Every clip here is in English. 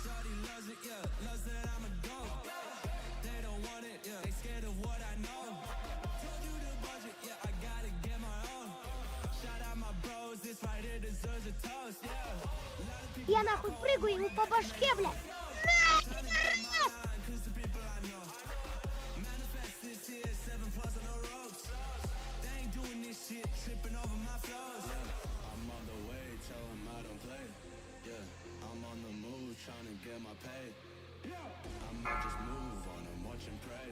Shawty loves it, yeah, loves that I'm a goat. They don't want it, yeah, they scared of what I know. Told you the budget, yeah, I gotta get my own. Shout out my bros, this right here deserves a toast, yeah. Я нахуй прыгаю ему по башке, блядь. Tripping over my flows. I'm on the way, tell him I don't play. Yeah, I'm on the move, trying to get my pay. I might just move on and watch and pray.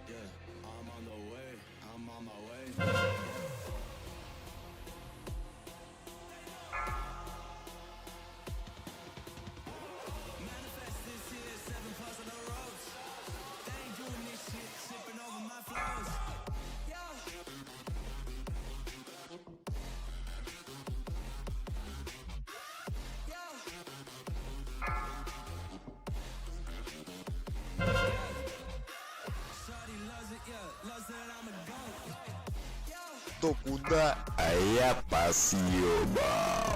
Yeah, I'm on the way, I'm on my way. Manifest this year, 7 plus on the roads. They ain't doing this shit, tripping over my flows. Кто куда, а я по съебам.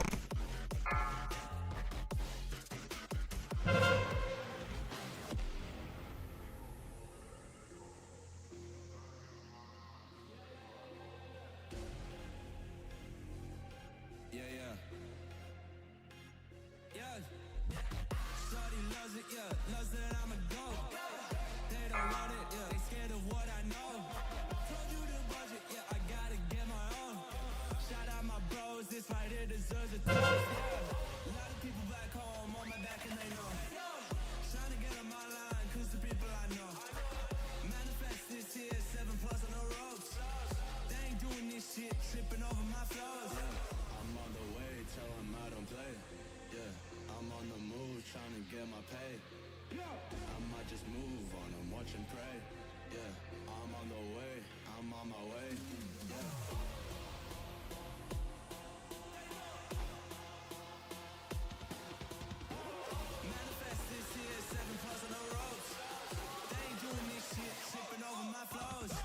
Tripping over my flows. I'm on the way, tell him I don't play. Yeah, I'm on the move, trying to get my pay. I might just move on and watch and pray. Yeah, I'm on the way, I'm on my way. Yeah. Manifest this year, 7 plus on the ropes. They ain't doing this shit, tripping over my flows.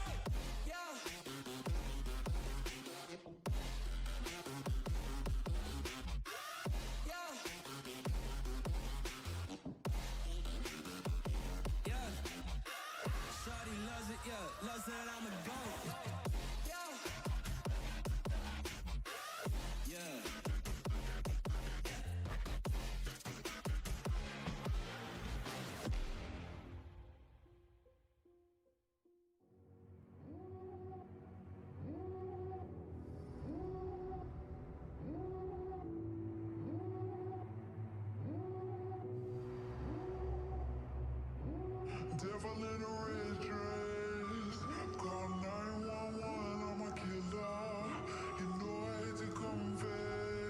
Yeah, loves that I'm a goat. Yeah. Devil in a red dress. Call 911, I'm a killer. You know I hate to confess.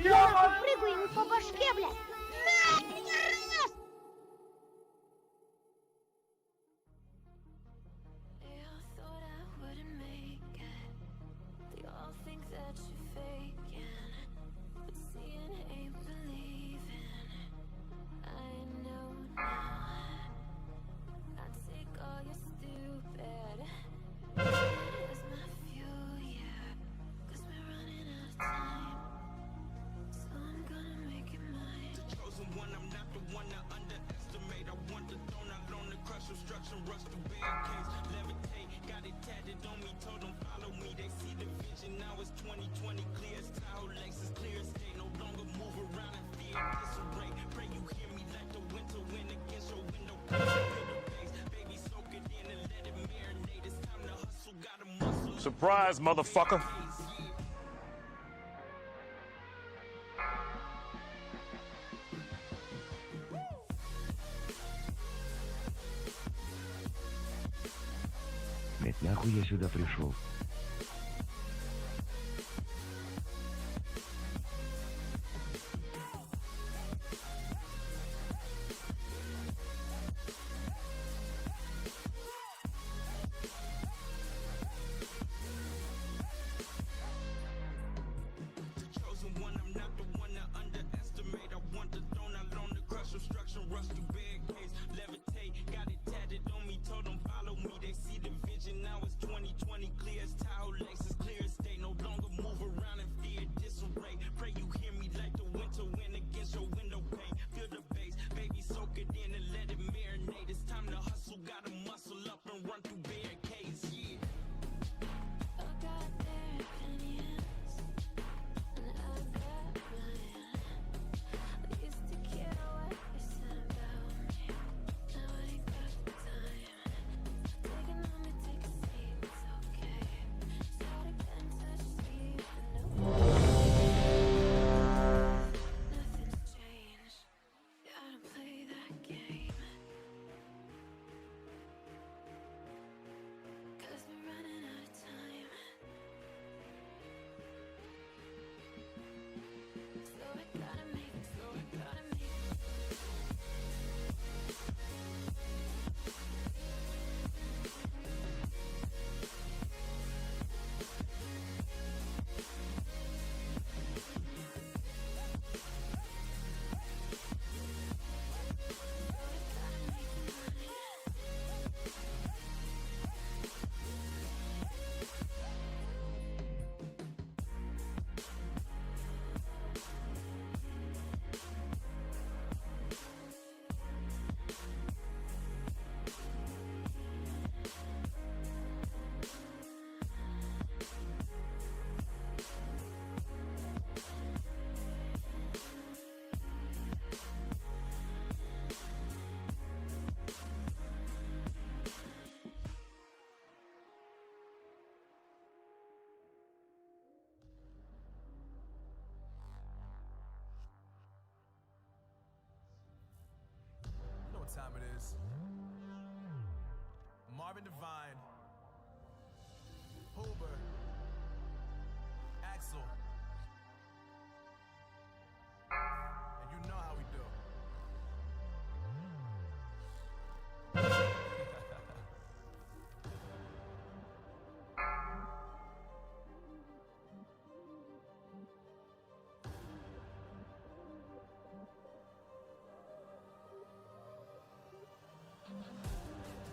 Я нахуй прыгаю ему по башке, блядь! На, пидорас! They all thought I wouldn't make it. They all think that you're faking, but seeing ain't believing. I know now. I take all your stupid as my fuel, yeah. 'Cause we're running out of time, so I'm gonna make it mine. Chosen one, I'm not the one to underestimate. I want the throne, I loan the crush obstruction, rush the barricades, levitate. Got it tatted on me, told them follow me. They see the vision, now it's 2020, clear as Tahoe Lexus, clear as day. No longer move around in fear, disarray. Pray you hear me like the winter wind against your window. Feel the bass, baby, soak it in and let it marinate. It's time to hustle, gotta muscle. Surprise, motherfucker. Блять, нахуй я сюда пришел? Chosen one, I'm not the one to underestimate. I want the throne, I loan the crush obstruction, rush through barricades, levitate. Got it tatted on me, told them follow me. They see the vision, now it's 2020, clear as Tahoe Lexus, clear as day. No longer move around in fear, disarray. Pray you hear me like the winter wind against your window pane. Feel the bass, baby, soak it in and let it marinate. It's time to hustle, gotta muscle up and run through barricades, yeah. I got their opinions, and I got mine. I used to care what they said about me. Now I ain't got the time. Taking on me, take a seat, it's okay. Start again, touch sleep, and no. Nothing's changed. Gotta play that game. 'Cause we're running out of time. So I gotta make it, so I gotta make it. You know what time it is. Marvin Devine, Huber, Axel. And you know how we do.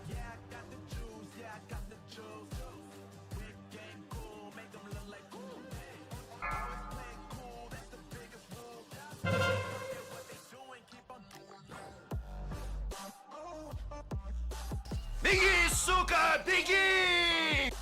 Yeah, I got the juice, yeah, I got the juice. Big game cool, make them look like cool. Always playing cool, that's the biggest rule. Forget what they doing, keep on doing. Беги, сука, беги!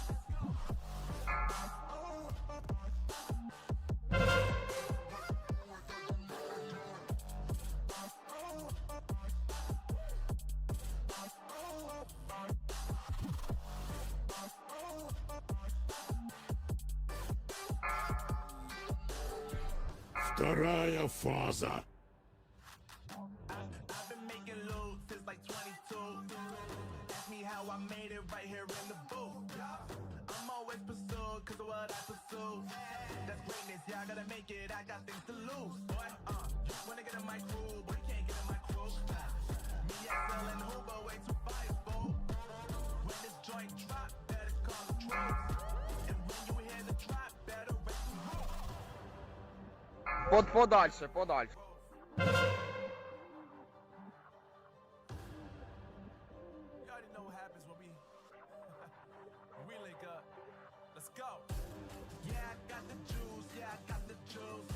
Вторая фаза. I've been making loot since like 22. Ask me how I made it right here in the booth. I'm always always pursue, cause of what I pursue. That's greatness, yeah, I gotta make it, I got things to lose. Boy, you wanna get in my crew, but you can't get in my crew. Me, XL and Hoover, way too fireable. When this joint drop, better call the troops. And when you hear the drop, better raise the roof. Подальше, подальше. You already know what happens when we link up. Let's go. Yeah, I got the juice. Yeah, I got the juice.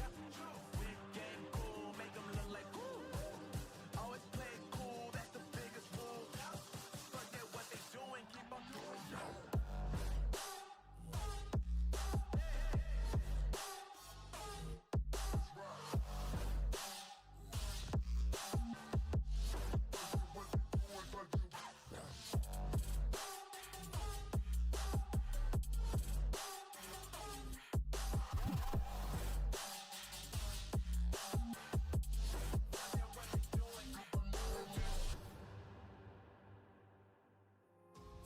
Big game cool, make them look like cool. Always play it cool, that's the biggest rule. Forget what they doing, keep on doing.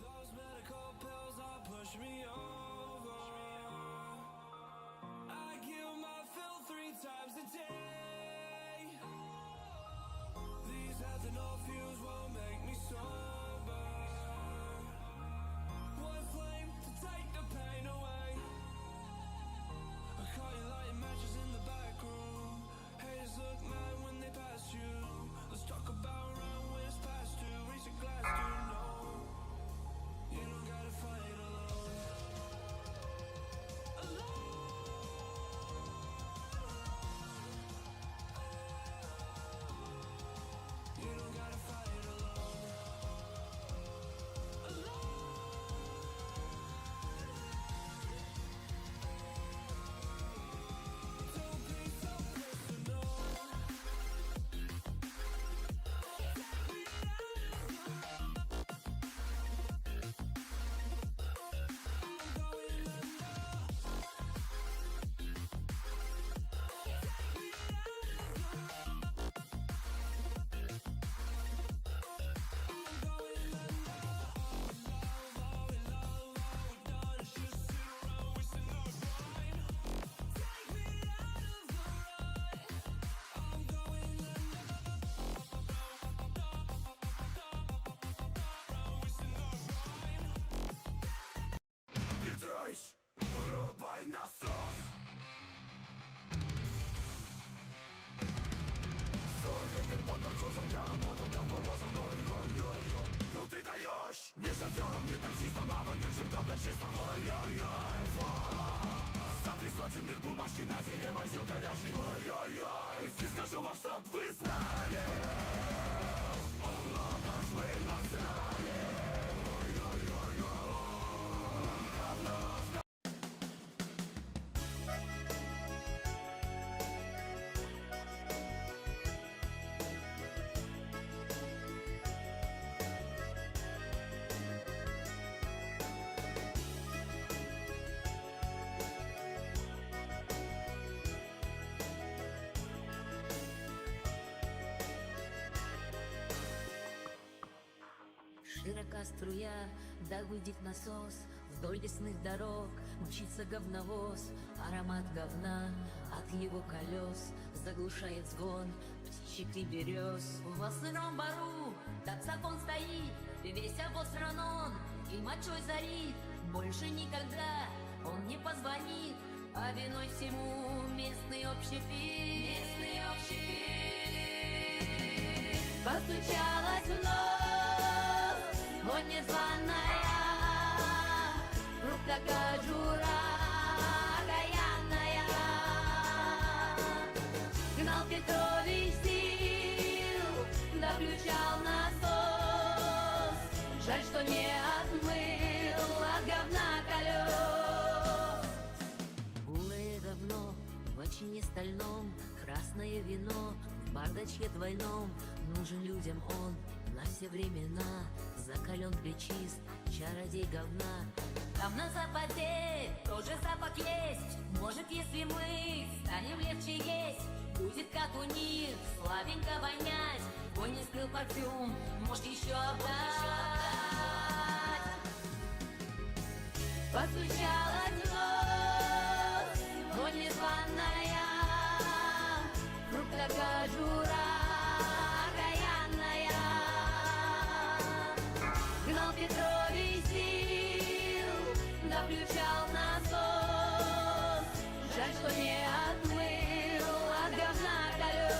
Those medical pills all push me over. I kill my fill 3 times a day. These ethanol fumes won't make me sober. One flame to take the pain away. I caught you lighting matches in the back room. Haters look mad when they pass you. Let's talk about around when it's past due. Reach a glass, dude, no. You don't gotta fight alone. You don't gotta fight alone. Don't be so personal. Широка струя, да гудит насос. Вдоль лесных дорог мчится говновоз. Аромат говна от его колес заглушает звон птичек и берез. В сыром бару таксофон стоит, весь обосран он и мочой зарит. Больше никогда он не позвонит, а виной всему местный общепит. Местный общепит. Постучалась вновь, но незваная, вдруг такая жура окаянная. Гнал Петрович сил, да включал насос. Жаль, что не отмыл от говна колес. Булое говно в очине стальном, красное вино в бардачке двойном. Нужен людям он на все времена, закален плечист, чародей говна. Там на западе тоже запах есть. Может, если мы станем легче есть, будет как у них слабенько вонять. Ой, не скрыл парфюм, может еще отдать. постучалась вновь, но незваная, фрукта кожура окаянная. Гнал Петрович сил, да включал насос, жаль, что не отмыл от говна колес.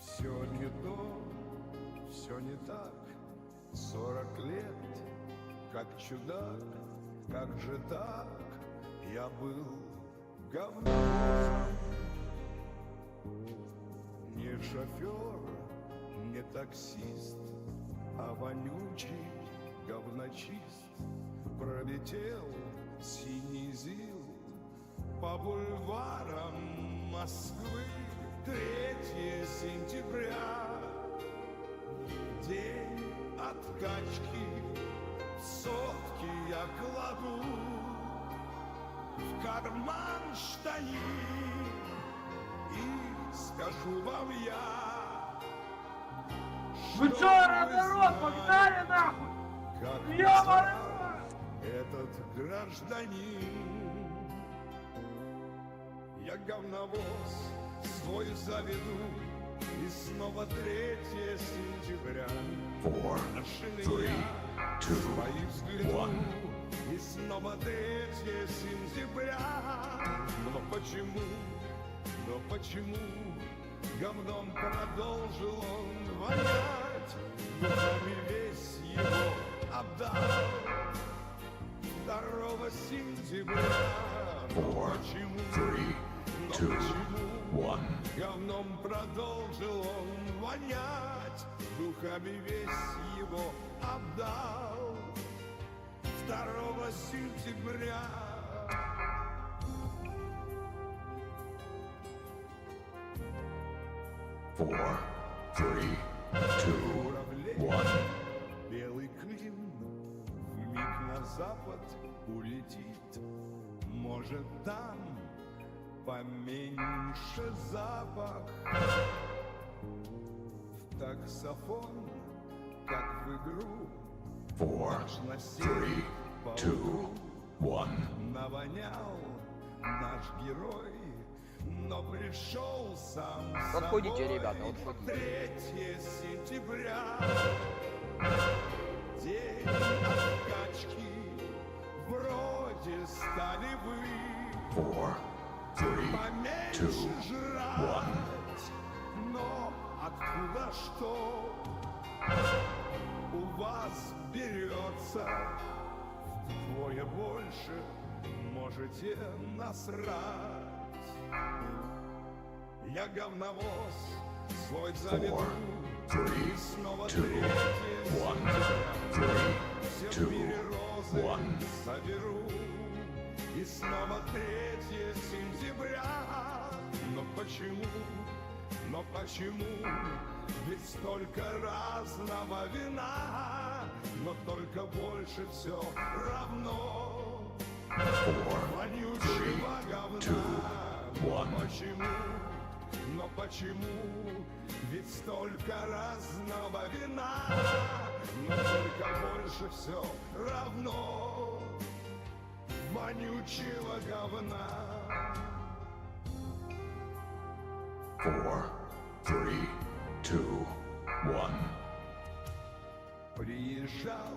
Все не то, все не так. 40 лет, как чудак, как же так? Я был говном. Не шофер, не таксист, а вонючий говночист. Пролетел синий зил по бульварам Москвы. 3 сентября, день откачки, сотки я кладу в карман штанин и скажу вам я, Вы что чё, народ, погнали нахуй! как Ёбаный этот гражданин. Я говновоз свой заведу, и снова 3 сентября. 4, 3, 2, Свои взгляну, 1. и снова 3 сентября. Но почему говном продолжил он вонять? Духами весь его обдал 2 сентября. 4, 3, 2, 1. Говном продолжил он вонять, духами весь его обдал 2 сентября. Four, 3, 2, 1. Белый клин вмиг на запад улетит. Может, там поменьше запах. В таксофон, как в игру, 4, 3, 2, 1. навонял наш герой, но пришел сам Отходите, собой. ребята, отходите. 3 сентября, день откачки, вроде стали вы 4, 3, 2, поменьше 1. жрать, но откуда что у вас берется? Вдвое больше можете насрать. Я говновоз свой заведу, 4, 3, и снова 2, 3 1. Все 3, в мире 2, розы 1. соберу, и снова 3 сентября. Но почему, ведь столько разного вина, но только больше все равно вонючего говна. Почему? Но почему? Ведь столько разного вина, но только больше все равно вонючего говна. 4, 3, 2, 1. Приезжал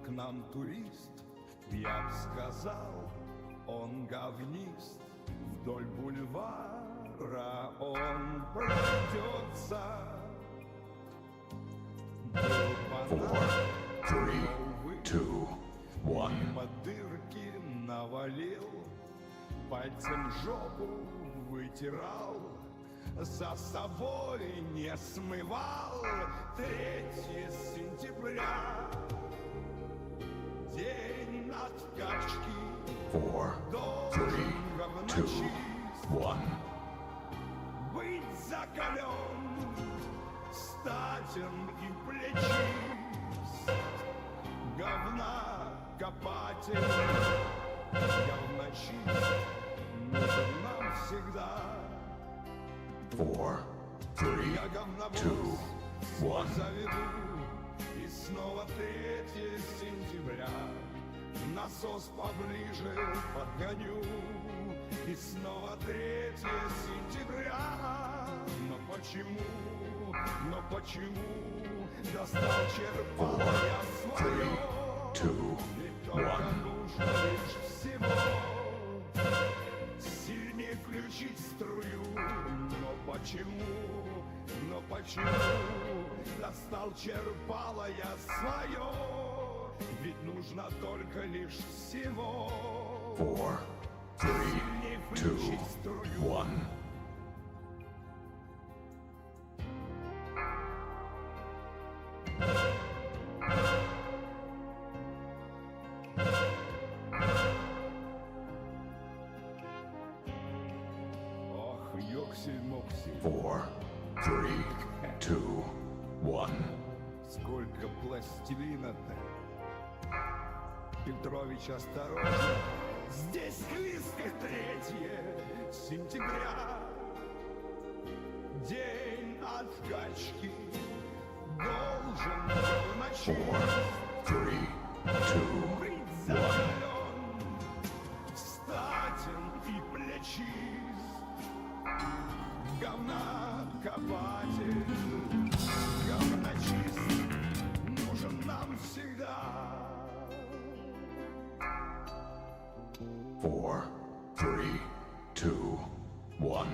к нам турист, я б сказал, он говнист. Вдоль бульвара он пройдется. 4, 3, 2, 1. Мимо дырки навалил, пальцем жопу вытирал, за собой не смывал. 3 сентября, день откачки, 4, 3, 2, 1. быть закален, статен и плечист. Говна копатель, говночист, нужен нам всегда. 4, 3, Я 2, говноброс 1. заведу, и снова 3 сентября. Насос поближе подгоню, и снова 3 сентября. Но почему достал черпал я свое? 2, Ведь только 1. нужно лишь всего сильнее включить струю. Но почему достал черпало я свое? Ведь нужно только лишь всего 4, 3, сильнее 2, включить струю. 1. Ох, ёксель-моксель, 4, 3, 2, 1. сколько пластилина-то. Петрович, осторожно, здесь близко 3 сентября. День откачки должен Four, говночист 3, 2, быть 1. закален, статен и плечист. Говна копатель, говночист, нужен нам всегда. 4, 3, 2, 1.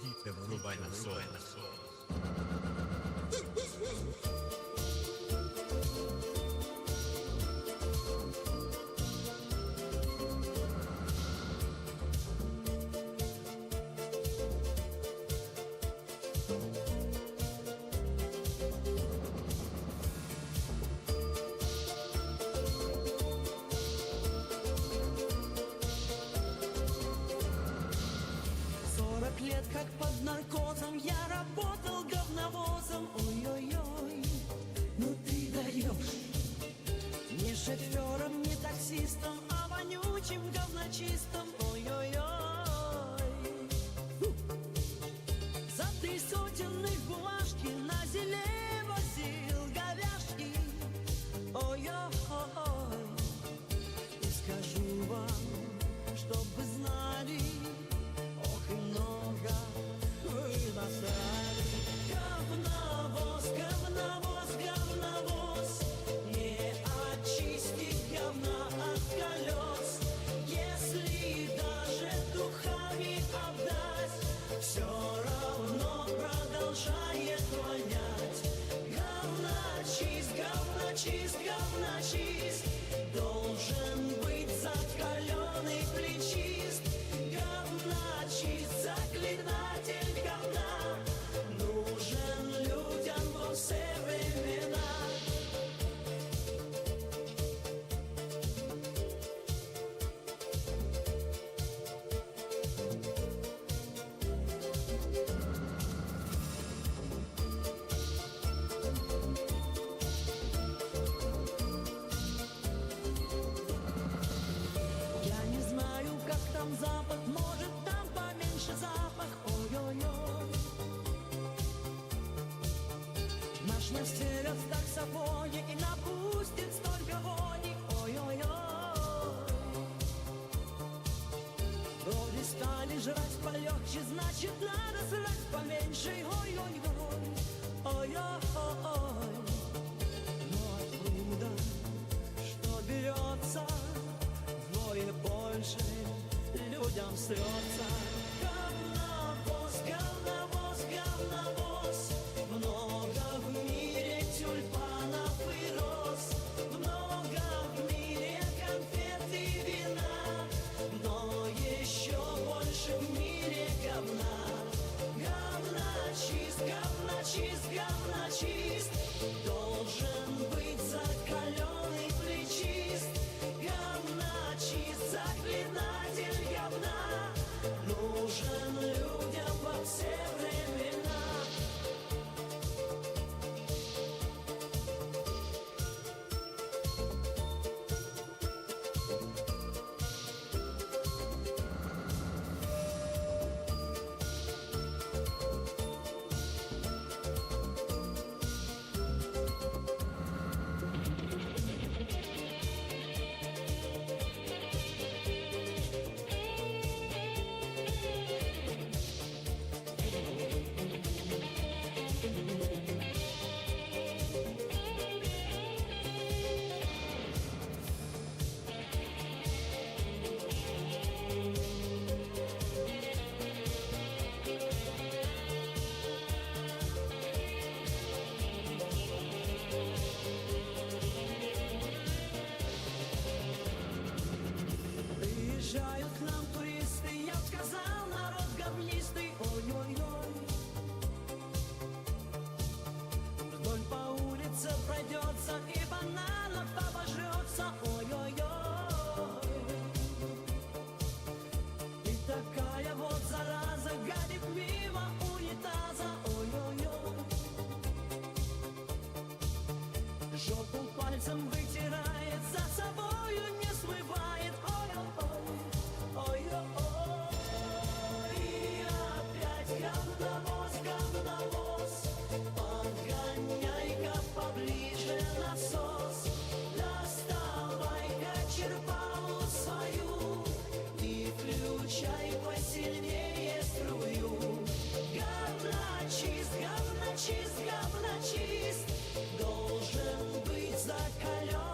Дітя врубай на сон. 40 лет, как под наркозом, я работал говновозом. Ой-ой-ой, ну ты даешь. Не шофером, не таксистом, а вонючим говночистом. Ой-ой-ой. За 3 сотенных бумажки на зеле возил говяжки. Ой-ой-ой. И скажу вам, чтоб вы знали, ох и много вы насрали. Говновоз, говновоз, говновоз, не очистить говна от колес. Если даже духами обдать, все равно продолжает вонять. Говночист, говночист, говночист, должен быть закаленный плечист. Говночист, заклинатель говна, нужен людям во все времена. Я не знаю, как там запах, может там поменьше запах. Ой-ой-ой. Наш настелят в таксофоне и напустит столько вони. Ой-ой-ой. Вроде стали жрать полегче, значит надо срать поменьше. Ой-ой-ой. Ой-ой-ой. Но откуда, что берется, вдвое больше людям срется. Говновоз, говновоз, говновоз, много в мире тюльпанов и роз, много в мире конфет и вина, но еще больше в мире говна. Говночист, говночист, говночист, должен быть закаленный плечист. Говночист, заклинатель говна, нужен людям во все времена. Приезжают к нам туристы, я б сказал, народ говнистый. Ой-ой-ой. Вдоль по улице пройдется и бананов обожрется. Ой-ой-ой. И такая вот зараза гадит мимо унитаза. Ой-ой-ой. Жопу пальцем вытирает, за собою не смывает. Ой-ой-ой. И опять говновоз, говновоз, подгоняй-ка поближе насос. Доставай-ка черпалу свою и включай посильнее струю. Говночист, говночист, говночист, должен быть закален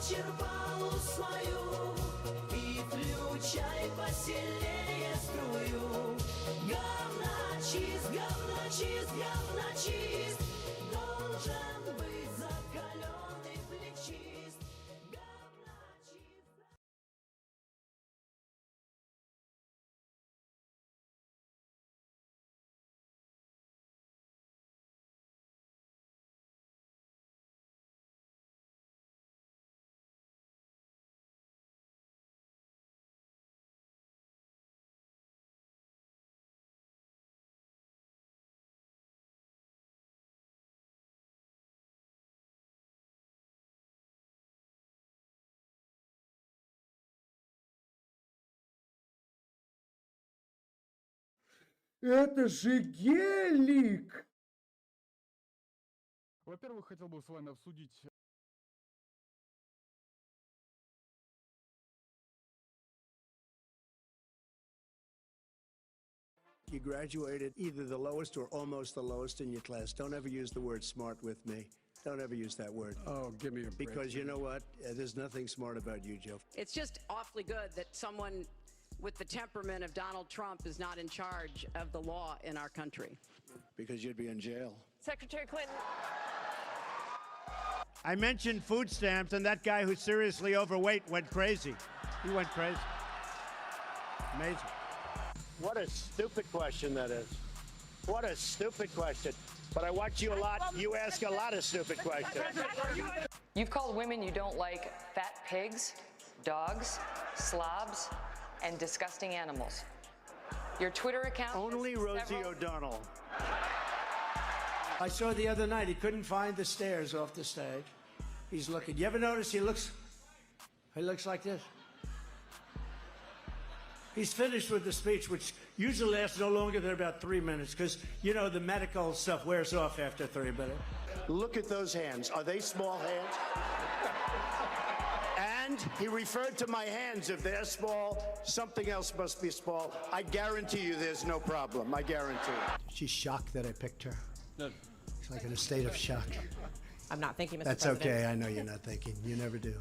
черпалу свою и включай посильнее струю. Говночист, говночист, говночист, должен быть закаленный плечист. Говночист. Это же гелик! Во-первых, хотел бы с вами обсудить You graduated either the lowest or almost the lowest in your class. Don't ever use the word smart with me. Don't ever use that word. Oh, give me a break. Because you know what? There's nothing smart about you, Joe. It's just awfully good that someone with the temperament of Donald Trump is not in charge of the law in our country. Because you'd be in jail. Secretary Clinton. I mentioned food stamps, and that guy who's seriously overweight went crazy. He went crazy. Amazing. What a stupid question that is. What a stupid question. But I watch you a lot. You ask a lot of stupid questions. You've called women you don't like fat pigs, dogs, slobs, and disgusting animals. Your Twitter account... Only Rosie O'Donnell. I saw the other night, he couldn't find the stairs off the stage. He's looking. You ever notice he looks like this? He's finished with the speech, which usually lasts no longer than about 3 minutes, because, you know, the medical stuff wears off after 3 minutes. Look at those hands. Are they small hands? And he referred to my hands. If they're small, something else must be small. I guarantee you there's no problem. I guarantee it. She's shocked that I picked her. She's like in a state of shock. I'm not thinking, Mr. That's President. okay. I know you're not thinking. You never do.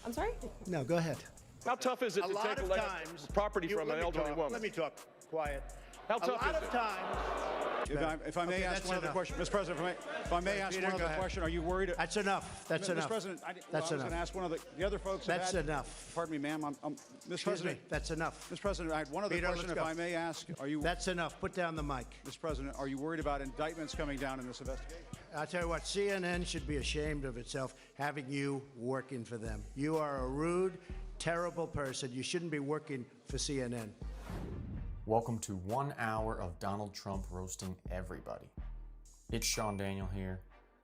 I'm sorry? No, go ahead. How tough is it to take property from an elderly woman? Let me talk. Quiet. How tough a lot is of it? times. If I may ask one other question, Mr. President, if I may ask Peter, one go other ahead. question, are you worried? That's enough. That's enough. Mr. President, I That's was going enough. to ask one of the other folks. That's have had, enough. Pardon me, ma'am. Mr. Excuse President, me. That's enough. Mr. President, I had one other Peter, question, let's if go. I may ask. Are you? That's enough. Put down the mic. Mr. President, are you worried about indictments coming down in this investigation? I'll tell you what, CNN should be ashamed of itself having you working for them. You are a rude, terrible person. You shouldn't be working for CNN. Welcome to 1 hour of Donald Trump roasting everybody. It's Sean Daniel here,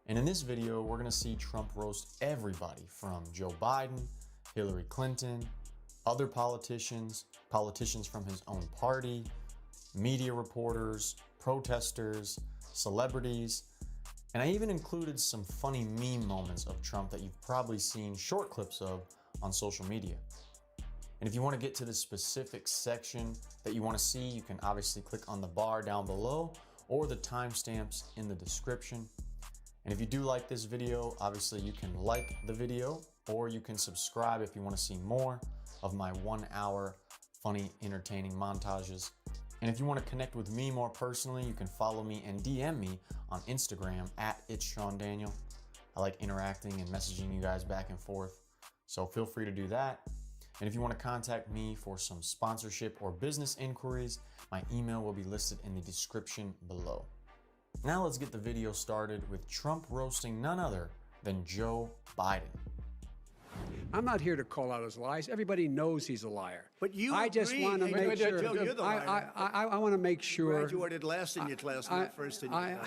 and in this video we're going to see Trump roast everybody from Joe Biden, Hillary Clinton, other politicians, politicians from his own party, media reporters, protesters, celebrities, and I even included some funny meme moments of Trump that you've probably seen short clips of on social media. And if you want to get to the specific section that you want to see, you can obviously click on the bar down below or the timestamps in the description. And if you do like this video, obviously you can like the video or you can subscribe if you want to see more of my 1 hour funny, entertaining montages. And if you want to connect with me more personally, you can follow me and DM me on Instagram at It's Sean Daniel. I like interacting and messaging you guys back and forth, so feel free to do that. And if you want to contact me for some sponsorship or business inquiries, my email will be listed in the description below. Now let's get the video started with Trump roasting none other than Joe Biden. I'm not here to call out his lies. Everybody knows he's a liar. But you I just agree. want to make sure. Joe, you're the liar. I want to make sure. Graduated last in your class, not first in your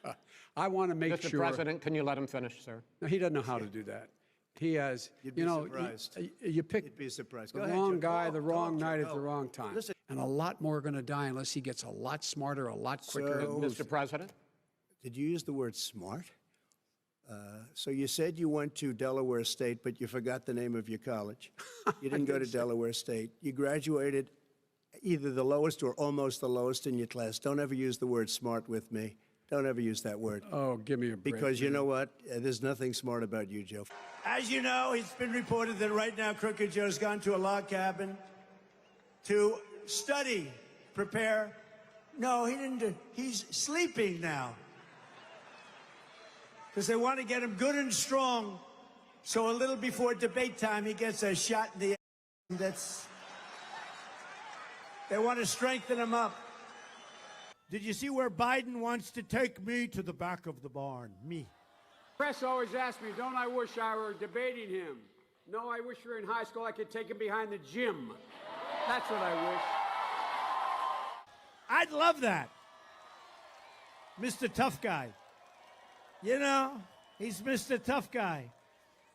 class. I want to make Mr. sure. President, can you let him finish, sir? No, he doesn't know how to do that. He has, You'd be surprised. You pick You'd be surprised. the Go ahead, wrong Joe. guy, Talk, the wrong Joe, night at go. the wrong time. Listen. And a lot more are going to die unless he gets a lot smarter, a lot quicker. So- Mr. President? Did you use the word smart? So you said you went to Delaware State, but you forgot the name of your college. You didn't go to Delaware State. You graduated either the lowest or almost the lowest in your class. Don't ever use the word smart with me. Don't ever use that word. Oh, give me a break. Because you know what? There's nothing smart about you, Joe. As you know, it's been reported that right now Crooked Joe's gone to a log cabin to study, prepare. No, he didn't. He's sleeping now. Because they want to get him good and strong. So a little before debate time, he gets a shot in the ass. They want to strengthen him up. Did you see where Biden wants to take me to the back of the barn? Me. Press always asks me, don't I wish I were debating him? No, I wish we were in high school. I could take him behind the gym. That's what I wish. I'd love that. Mr. Tough Guy. You know, he's Mr. Tough Guy.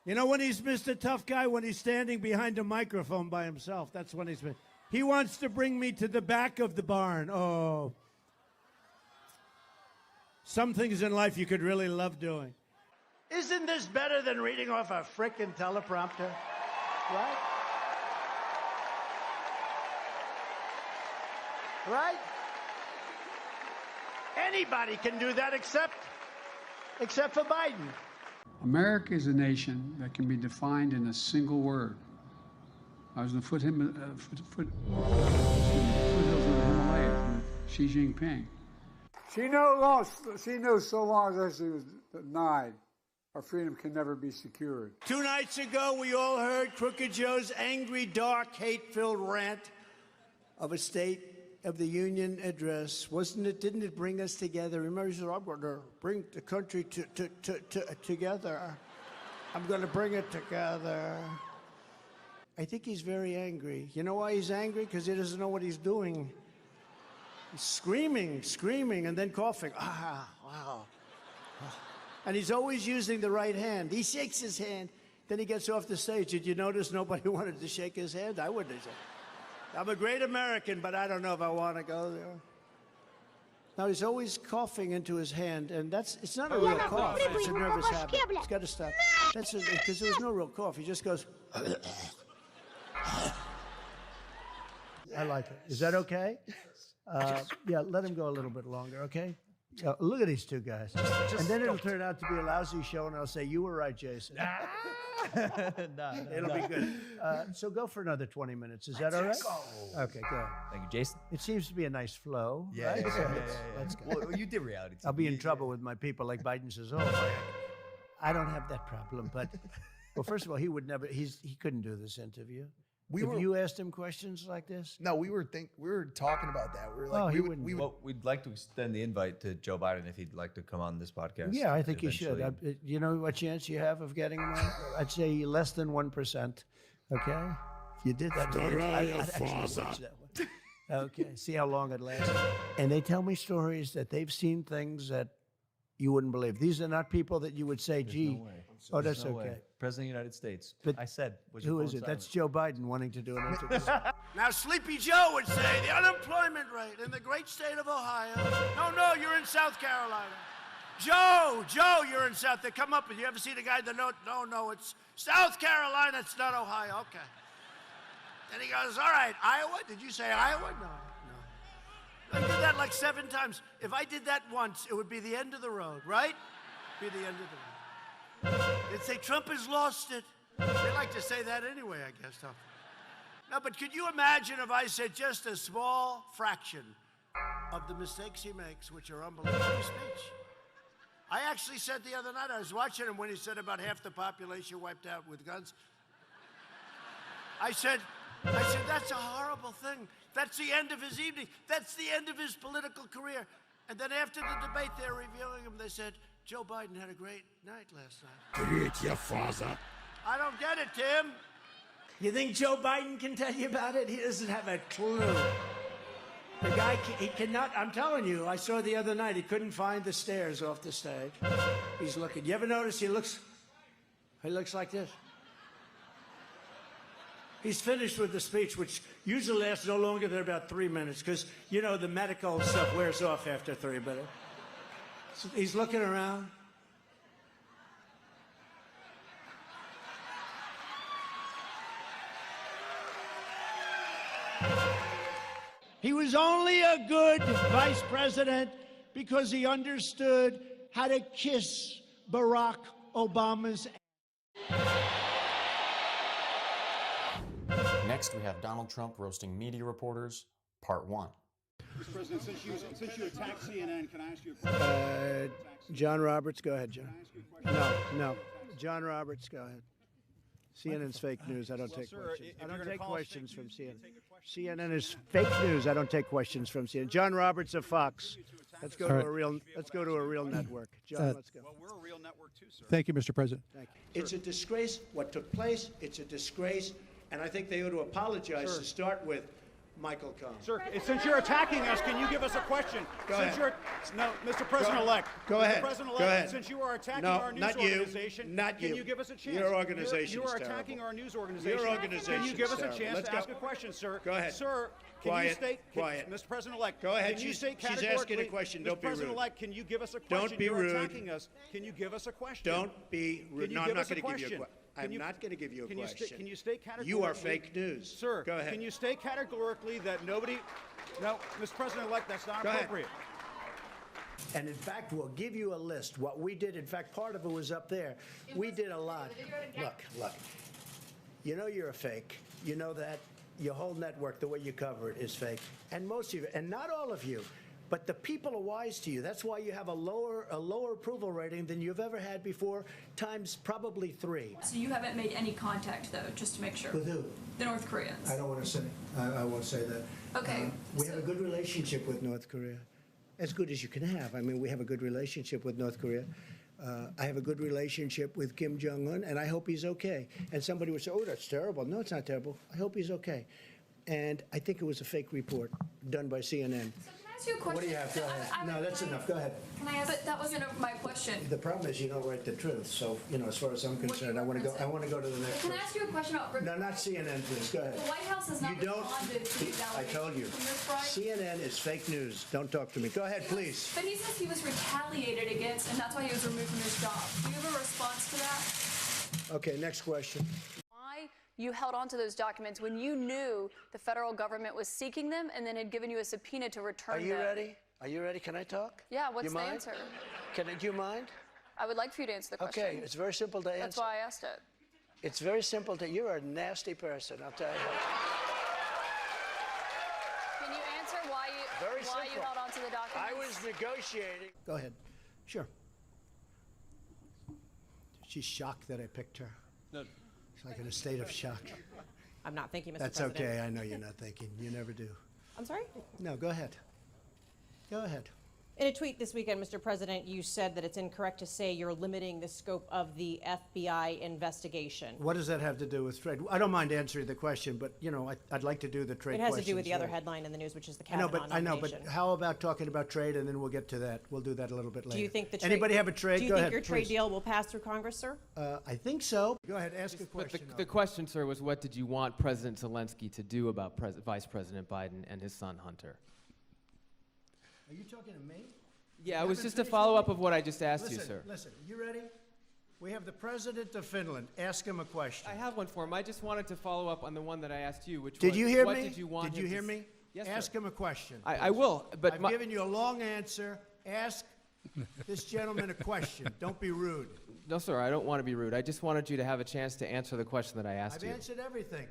You know when he's Mr. Tough Guy? When he's standing behind a microphone by himself. That's when he's... He wants to bring me to the back of the barn. Oh. Some things in life you could really love doing. Isn't this better than reading off a frickin' teleprompter? Right? Right? Anybody can do that except for Biden. America is a nation that can be defined in a single word. I was in the foothills of the Himalayas with Xi Jinping. She knows so long as she was denied, our freedom can never be secured. 2 nights ago, we all heard Crooked Joe's angry, dark, hate-filled rant of a State of the Union address. Didn't it bring us together? Remember, he said, I'm going to bring the country together. I'm going to bring it together. I think he's very angry. You know why he's angry? Because he doesn't know what he's doing. He's screaming, and then coughing. Ah, wow. And he's always using the right hand. He shakes his hand, then he gets off the stage. Did you notice nobody wanted to shake his hand? I wouldn't have said. I'm a great American, but I don't know if I want to go there. Now, he's always coughing into his hand, and it's not a real cough. It's a nervous habit. It's got to stop. That's because there was no real cough. He just goes... I like it. Is that okay? Yeah, let him go a little bit longer, okay? Look at these two guys. And then it'll turn out to be a lousy show, and I'll say, you were right, Jason. It'll be good. So go for another 20 minutes. Is that all right? Okay, go. Thank you, Jason. It seems to be a nice flow, Yeah, right? yeah. That's good. Well, you did reality TV. I'll be in trouble with my people like Biden says, oh, I don't have that problem. But, well, first of all, he couldn't do this interview. You asked him questions like this? No, we were talking about that. We were like, we'd like to extend the invite to Joe Biden if he'd like to come on this podcast. Yeah, I think you should. You know what chance you have of getting him on? I'd say less than 1%. Okay, if you did that, I'd actually watch that one. Okay, see how long it lasts. And they tell me stories that they've seen things that you wouldn't believe. These are not people that you would say, gee. No way. Oh, that's no okay. Way. President of the United States. But I said, who is it? That's Joe Biden wanting to do an interview. Now, Sleepy Joe would say the unemployment rate in the great state of Ohio. No, you're in South Carolina. Joe, you're in South. They come up and you ever see the guy that no, it's South Carolina. It's not Ohio. Okay. And he goes, all right, Iowa. Did you say Iowa? No. I did that like 7 times. If I did that once, it would be the end of the road, right? Be the end of the road. They'd say Trump has lost it. They like to say that anyway, I guess. Huh? No, but could you imagine if I said just a small fraction of the mistakes he makes, which are unbelievable speech? I actually said the other night, I was watching him when he said about half the population wiped out with guns. I said, that's a horrible thing. That's the end of his evening. That's the end of his political career. And then after the debate, they're reviewing him. They said, Joe Biden had a great night last night. I don't get it, Tim. You think Joe Biden can tell you about it? He doesn't have a clue. The guy, he cannot, I'm telling you, I saw the other night, he couldn't find the stairs off the stage. He's looking. You ever notice he looks like this? He's finished with the speech, which usually lasts no longer than about 3 minutes, because, you know, the medical stuff wears off after 3 minutes. So he's looking around. He was only a good vice president because he understood how to kiss Barack Obama's. Next, we have Donald Trump roasting media reporters, Part 1. Mr. President, since you attacked CNN, can I ask you a question? John Roberts, go ahead, John. No. John Roberts, go ahead. CNN's fake news. I don't take questions. I don't take questions from CNN. CNN is fake news. I don't take questions from CNN. John Roberts of Fox. Let's go to a real. Let's go to a real network. John, let's go. Well, we're a real network too, sir. Thank you, Mr. President. Thank you. It's a disgrace what took place. It's a disgrace, and I think they ought to apologize to start with. Michael Cohen. Sir, since you're attacking us, can you give us a question? Go ahead. No, Mr. President-elect. Go ahead. Mr. President-elect, Go ahead. Since you are attacking our news organization, can you give us a chance? Your organization You are is attacking terrible. our news organization. Your organization Can you give is us a terrible. chance Let's to go. ask a question, sir? Go ahead. Sir, can Quiet. you state, Quiet. Mr. President-elect, Go ahead. can you state She's categorically, asking a question. Don't Mr. be rude. President-elect, can you give us a question? Don't be You're rude. attacking us. Can you give us a question? Don't be rude. Can you No, I'm give not us a going to give you a question? question. I'm not going to give you a question. Can you state categorically? You are fake news. Sir, go ahead. Can you state categorically that nobody... No, Mr. President-elect, that's not Go ahead. appropriate. And in fact, we'll give you a list. What we did, in fact, part of it was up there. We did a lot. Look. You know you're a fake. You know that. Your whole network, the way you cover it, is fake. And most of you, and not all of you, but the people are wise to you. That's why you have a lower approval rating than you've ever had before, times probably 3. So you haven't made any contact, though, just to make sure? With who? The North Koreans. I don't want to say. I won't say that. Okay. We have a good relationship with North Korea. As good as you can have. I mean, we have a good relationship with North Korea. I have a good relationship with Kim Jong-un, and I hope he's okay. And somebody would say, oh, that's terrible. No, it's not terrible. I hope he's okay. And I think it was a fake report done by CNN. Ask you a question. What do you have? Go ahead. No, that's enough. Go ahead. Can I ask? But that wasn't my question. The problem is you don't write the truth. So, as far as I'm concerned, I want to go to the next Can I person. ask you a question about... No, not CNN, please. Go ahead. The White House has not responded to these I told you. CNN is fake news. Don't talk to me. Go ahead, please. But he says he was retaliated against, and that's why he was removed from his job. Do you have a response to that? Okay, next question. Why you held on to those documents when you knew the federal government was seeking them and then had given you a subpoena to return them? Are you ready? Are you ready? Can I talk? Yeah, what's you the mind? answer? Do you mind? I would like for you to answer the question. Okay, it's very simple to answer. That's why I asked it. It's very simple to... You're a nasty person, I'll tell you. Can you answer why you held on to the documents? I was negotiating... Go ahead. Sure. She's shocked that I picked her. No. She's like in a state of shock. I'm not thinking, Mr. That's President. okay. I know you're not thinking. You never do. I'm sorry? No, go ahead. Go ahead. In a tweet this weekend, Mr. President, you said that it's incorrect to say you're limiting the scope of the FBI investigation. What does that have to do with trade? I don't mind answering the question, but, I'd like to do the trade It has to do questions with the other later. headline in the news, which is the Kavanaugh I know, nomination. but how about talking about trade, and then we'll get to that. We'll do that a little bit later. Do you think the trade, Anybody have a trade? Do you Go think ahead, your trade please. deal will pass through Congress, sir? I think so. Go ahead, ask a question. But the question, sir, was what did you want President Zelensky to do about Vice President Biden and his son Hunter? Are you talking to me? Yeah, it was just a follow-up of what I just asked you, sir. Listen, you ready? We have the president of Finland. Ask him a question. I have one for him. I just wanted to follow up on the one that I asked you, which was, Did you hear what me? did you want Did you him hear to me? Yes, Ask sir. him a question. I will, but I've given you a long answer. Ask this gentleman a question. Don't be rude. No, sir, I don't want to be rude. I just wanted you to have a chance to answer the question that I asked I've you. answered everything.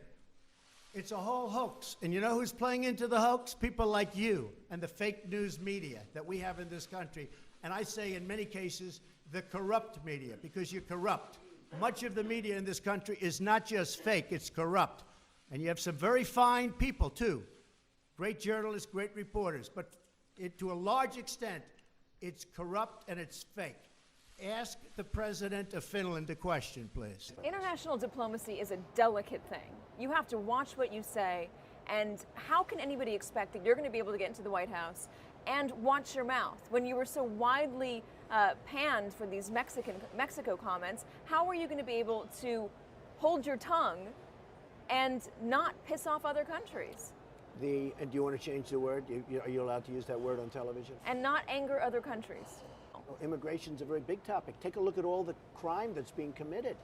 It's a whole hoax. And you know who's playing into the hoax? People like you and the fake news media that we have in this country. And I say in many cases, the corrupt media, because you're corrupt. Much of the media in this country is not just fake, it's corrupt. And you have some very fine people, too. Great journalists, great reporters. But to a large extent, it's corrupt and it's fake. Ask the president of Finland a question, please. International diplomacy is a delicate thing. You have to watch what you say, and how can anybody expect that you're going to be able to get into the White House and watch your mouth when you were so widely panned for these Mexico comments? How are you going to be able to hold your tongue and not piss off other countries? And do you want to change the word? Are you allowed to use that word on television? And not anger other countries? Immigration is a very big topic. Take a look at all the crime that's being committed.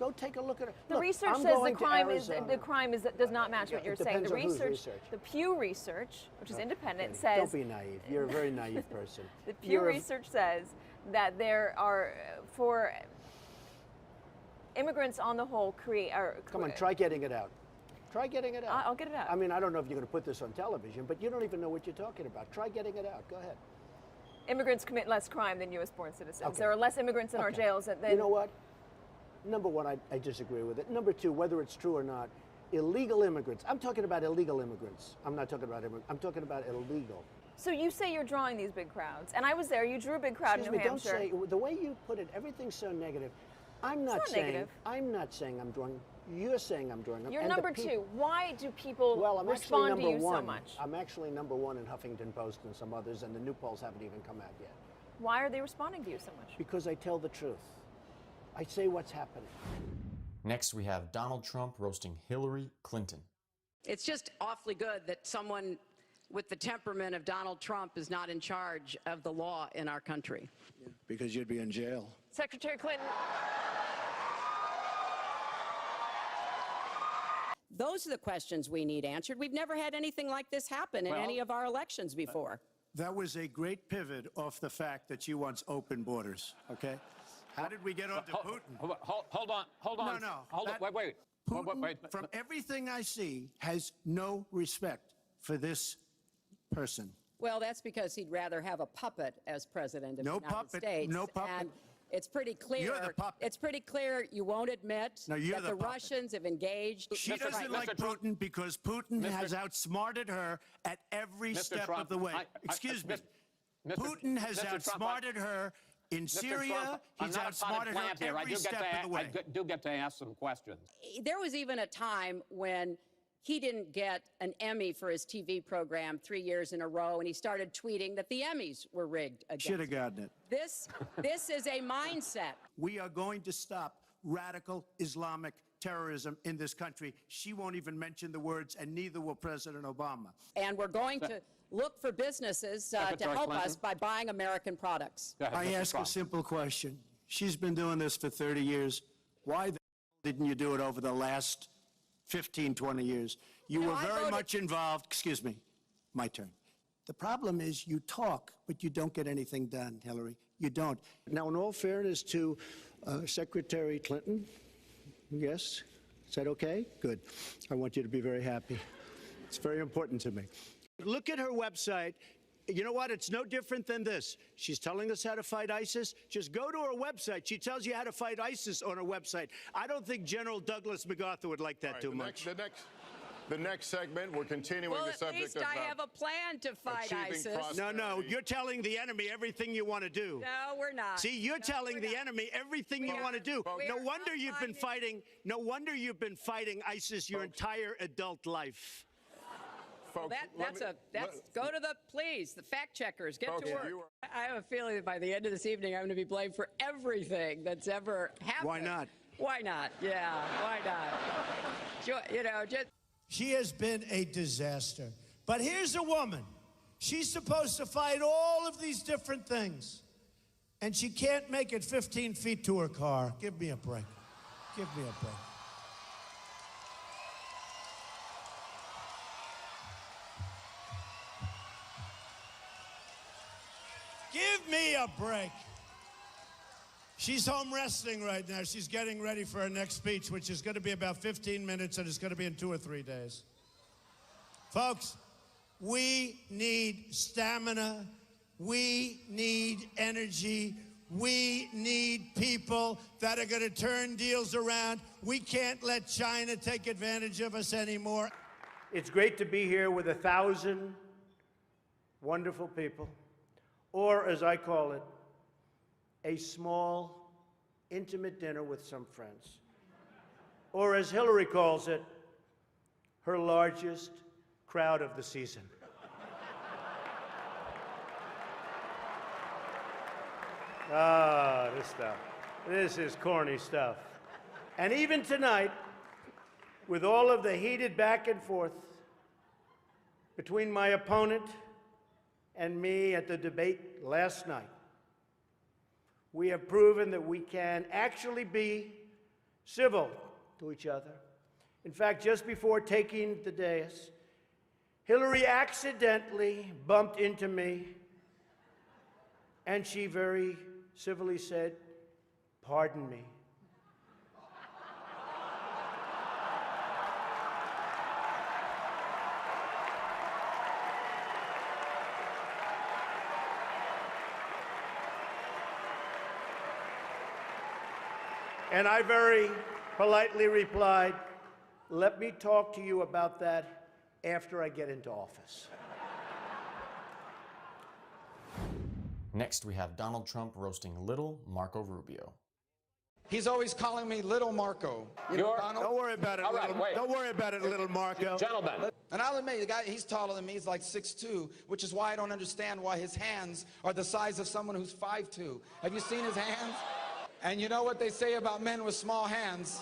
Go take a look at it. The Look, research I'm says going to Arizona. the crime does not match what you're saying. The depends on whose research, research. the Pew research, which is independent, Don't says be naive. You're a very naive person. the Pew research says that there are for immigrants on the whole Come on, try getting it out. Try getting it out. I'll get it out. I mean, I don't know if you're going to put this on television, but you don't even know what you're talking about. Try getting it out. Go ahead. Immigrants commit less crime than U.S.-born citizens. Okay. There are less immigrants in our jails than. You know what? Number one, I disagree with it. Number two, whether it's true or not, illegal immigrants. I'm talking about illegal immigrants. I'm not talking about immigrants. I'm talking about illegal. So you say you're drawing these big crowds, and I was there. You drew a big crowd in New Hampshire. Don't say the way you put it. Everything's so negative. I'm not saying. Negative. I'm not saying I'm drawing. You're saying I'm drawing them. You're and number two. Why do people I'm respond to you one. so much? I'm actually number one in Huffington Post and some others, and the new polls haven't even come out yet. Why are they responding to you so much? Because I tell the truth. I say what's happening. Next, we have Donald Trump roasting Hillary Clinton. It's just awfully good that someone with the temperament of Donald Trump is not in charge of the law in our country. Because you'd be in jail. Secretary Clinton. Those are the questions we need answered. We've never had anything like this happen in any of our elections before. That was a great pivot off the fact that you want open borders, okay? How did we get onto Putin? Hold on. No. Hold on. Wait. Putin, from everything I see, has no respect for this person. Well, that's because he'd rather have a puppet as president of the United States. No puppet. And it's pretty clear. You're the puppet. It's pretty clear you won't admit No, you're that the the puppet. Russians have engaged. She doesn't like Putin because Putin has outsmarted her at every step of the way. Excuse me. Putin has outsmarted her in Syria. He's outsmarted her every step of the way. I do get to ask some questions. There was even a time when he didn't get an Emmy for his TV program 3 years in a row, and he started tweeting that the Emmys were rigged against Should have him. gotten it. This is a mindset. We are going to stop radical Islamic terrorism in this country. She won't even mention the words, and neither will President Obama. And we're going to look for businesses to help us by buying American products. I ask a simple question. She's been doing this for 30 years. Why the didn't you do it over the last 15, 20 years? You were very much involved. Excuse me, my turn. The problem is you talk, but you don't get anything done, Hillary. You don't. Now, in all fairness to Secretary Clinton, yes, is that okay? Good. I want you to be very happy. It's very important to me. Look at her website. You know what? It's no different than this. She's telling us how to fight ISIS. Just go to her website. She tells you how to fight ISIS on her website. I don't think General Douglas MacArthur would like that too much. The next segment, we're continuing the subject of... Well, at least I have a plan to fight ISIS. No, you're telling the enemy everything you want to do. No, we're not. See, you're telling the enemy everything you want to do. No wonder you've been fighting. No wonder you've been fighting ISIS your entire adult life. Folks, go to the fact checkers, get to work. I have a feeling that by the end of this evening, I'm going to be blamed for everything that's ever happened. Why not? Why not? Yeah, why not? You know, just... She has been a disaster. But here's a woman. She's supposed to fight all of these different things. And she can't make it 15 feet to her car. Give me a break. Give me a break. Give me a break. She's home resting right now. She's getting ready for her next speech, which is going to be about 15 minutes, and it's going to be in 2 or 3 days. Folks, we need stamina. We need energy. We need people that are going to turn deals around. We can't let China take advantage of us anymore. It's great to be here with 1,000 wonderful people, or as I call it, a small, intimate dinner with some friends. Or as Hillary calls it, her largest crowd of the season. This stuff. This is corny stuff. And even tonight, with all of the heated back and forth between my opponent and me at the debate last night, we have proven that we can actually be civil to each other. In fact, just before taking the dais, Hillary accidentally bumped into me, and she very civilly said, "Pardon me." And I very politely replied, "Let me talk to you about that after I get into office." Next, we have Donald Trump roasting little Marco Rubio. He's always calling me Little Marco. Don't worry about it, don't worry about it, little Marco. Gentlemen. And I'll admit, the guy, he's taller than me. He's like 6'2", which is why I don't understand why his hands are the size of someone who's 5'2". Have you seen his hands? And you know what they say about men with small hands?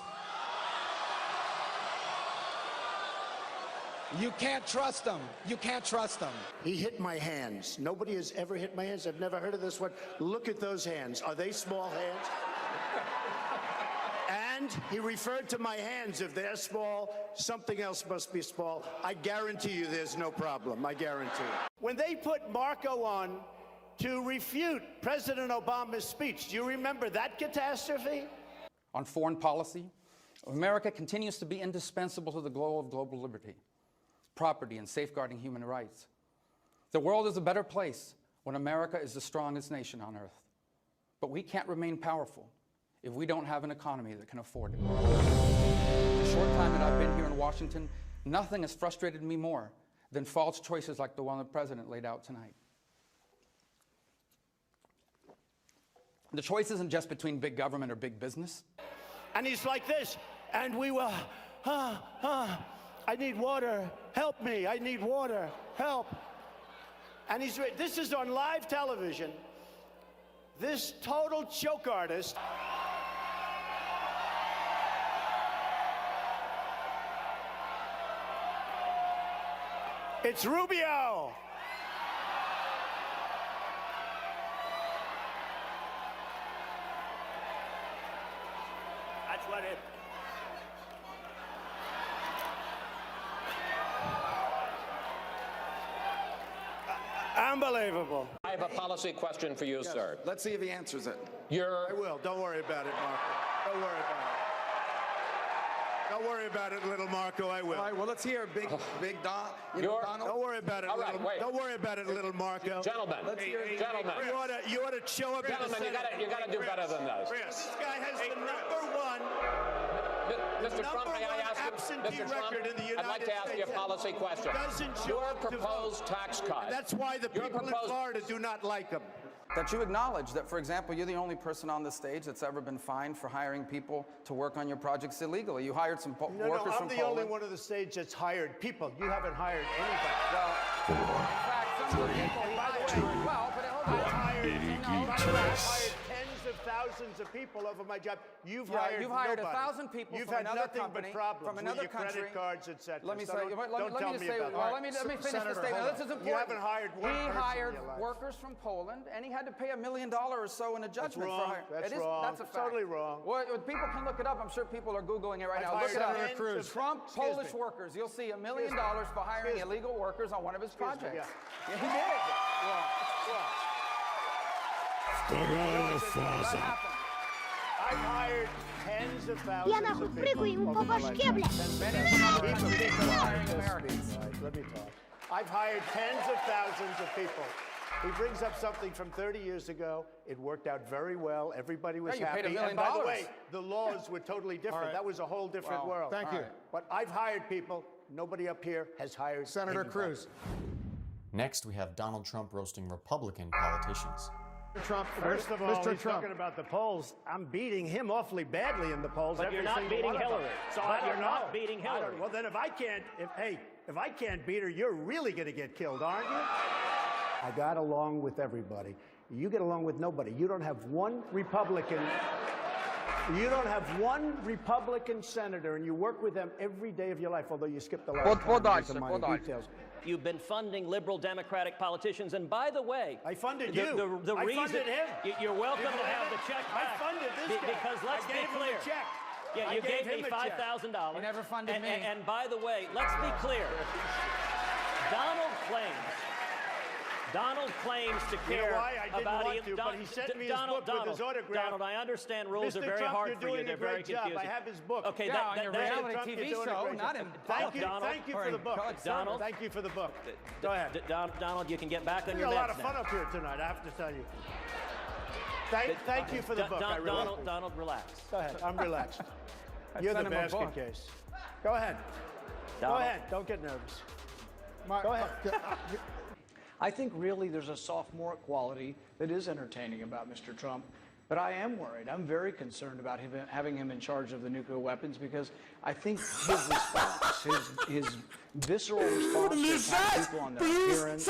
You can't trust them. You can't trust them. He hit my hands. Nobody has ever hit my hands. I've never heard of this one. Look at those hands. Are they small hands? And he referred to my hands. If they're small, something else must be small. I guarantee you there's no problem. I guarantee it. When they put Marco on to refute President Obama's speech, do you remember that catastrophe? On foreign policy, America continues to be indispensable to the goal of global liberty, property, and safeguarding human rights. The world is a better place when America is the strongest nation on earth. But we can't remain powerful if we don't have an economy that can afford it. The short time that I've been here in Washington, nothing has frustrated me more than false choices like the one the president laid out tonight. The choice isn't just between big government or big business. And he's like this, and we were, I need water, help me, I need water, help. And this is on live television. This total joke artist. It's Rubio. That's what it. Unbelievable. I have a policy question for you, sir. Let's see if he answers it. I will. Don't worry about it, Marco. Don't worry about it. Don't worry about it, little Marco. I will. All right, well, let's hear Big Don. Donald. Don't worry about it, Don't worry about it, little Marco. Gentlemen, gentlemen. You ought to show up. Gentlemen, you got to do better than this. This guy has the number one. Mr. Trump, may I ask you, Mr. Trump, I'd like to ask you a policy question. Your proposed tax cut. That's why the people in Florida do not like him. That you acknowledge that, for example, you're the only person on the stage that's ever been fined for hiring people to work on your projects illegally. You hired some workers from Poland. I'm the only one on the stage that's hired people. You haven't hired anybody. Well, in fact, some of the people I've hired tens of thousands of people over my job. You've hired 1,000 nobody. people You've from had another nothing company, but problems from another with your country. credit cards, etc. Let me say. Let me finish the statement. This is important. You haven't hired one person. He hired workers from Poland, and he had to pay $1 million or so in a judgment for hiring. That's wrong. That's a fact. Totally wrong. Well, people can look it up. I'm sure people are Googling it right now. Look it up. Trump Polish workers. You'll see $1 million for hiring illegal workers on one of his projects. Yeah, he did. Wrong. I've hired tens of thousands Я нахуй of people. прыгаю ему по башке, блядь. Let me talk. I've hired tens of thousands of people. He brings up something from 30 years ago. It worked out very well. Everybody was happy. Paid $1 million. And by the way, the laws were totally different. Right. That was a whole different world. Thank you. But I've hired people. Nobody up here has hired Senator anybody. Cruz. Next, we have Donald Trump roasting Republican politicians. Trump, first of all, he's talking about the polls. I'm beating him awfully badly in the polls. But you're not beating Hillary. So you're not beating Hillary. Well, then if I can't beat her, you're really going to get killed, aren't you? I got along with everybody. You get along with nobody. You don't have one Republican. You don't have one Republican senator, and you work with them every day of your life, although you skip the last details. You've been funding liberal Democratic politicians, and by the way, I funded you. The I reason funded him. You're welcome to have the check back. I funded this guy. Because let's be clear. Yeah, you gave me $5,000. You never funded me. And by the way, let's be clear. Donald claims to care about but he sent me his book with his autograph. Donald, I understand rules are very hard for you. They're very confusing. I have his book. Okay, yeah, on your reality TV show, not in Thank you for the book. Donald, thank you for the book. Go ahead. Donald, you can get back on your meds now. There's a lot of fun up here tonight, I have to tell you. Thank you for the book. Donald, relax. Go ahead. I'm relaxed. You're the basket case. Go ahead. Go ahead. Don't get nervous. Go ahead. I think really there's a sophomore quality that is entertaining about Mr. Trump, but I am worried. I'm very concerned about having him in charge of the nuclear weapons because I think his response, his visceral response to attack people on their appearance,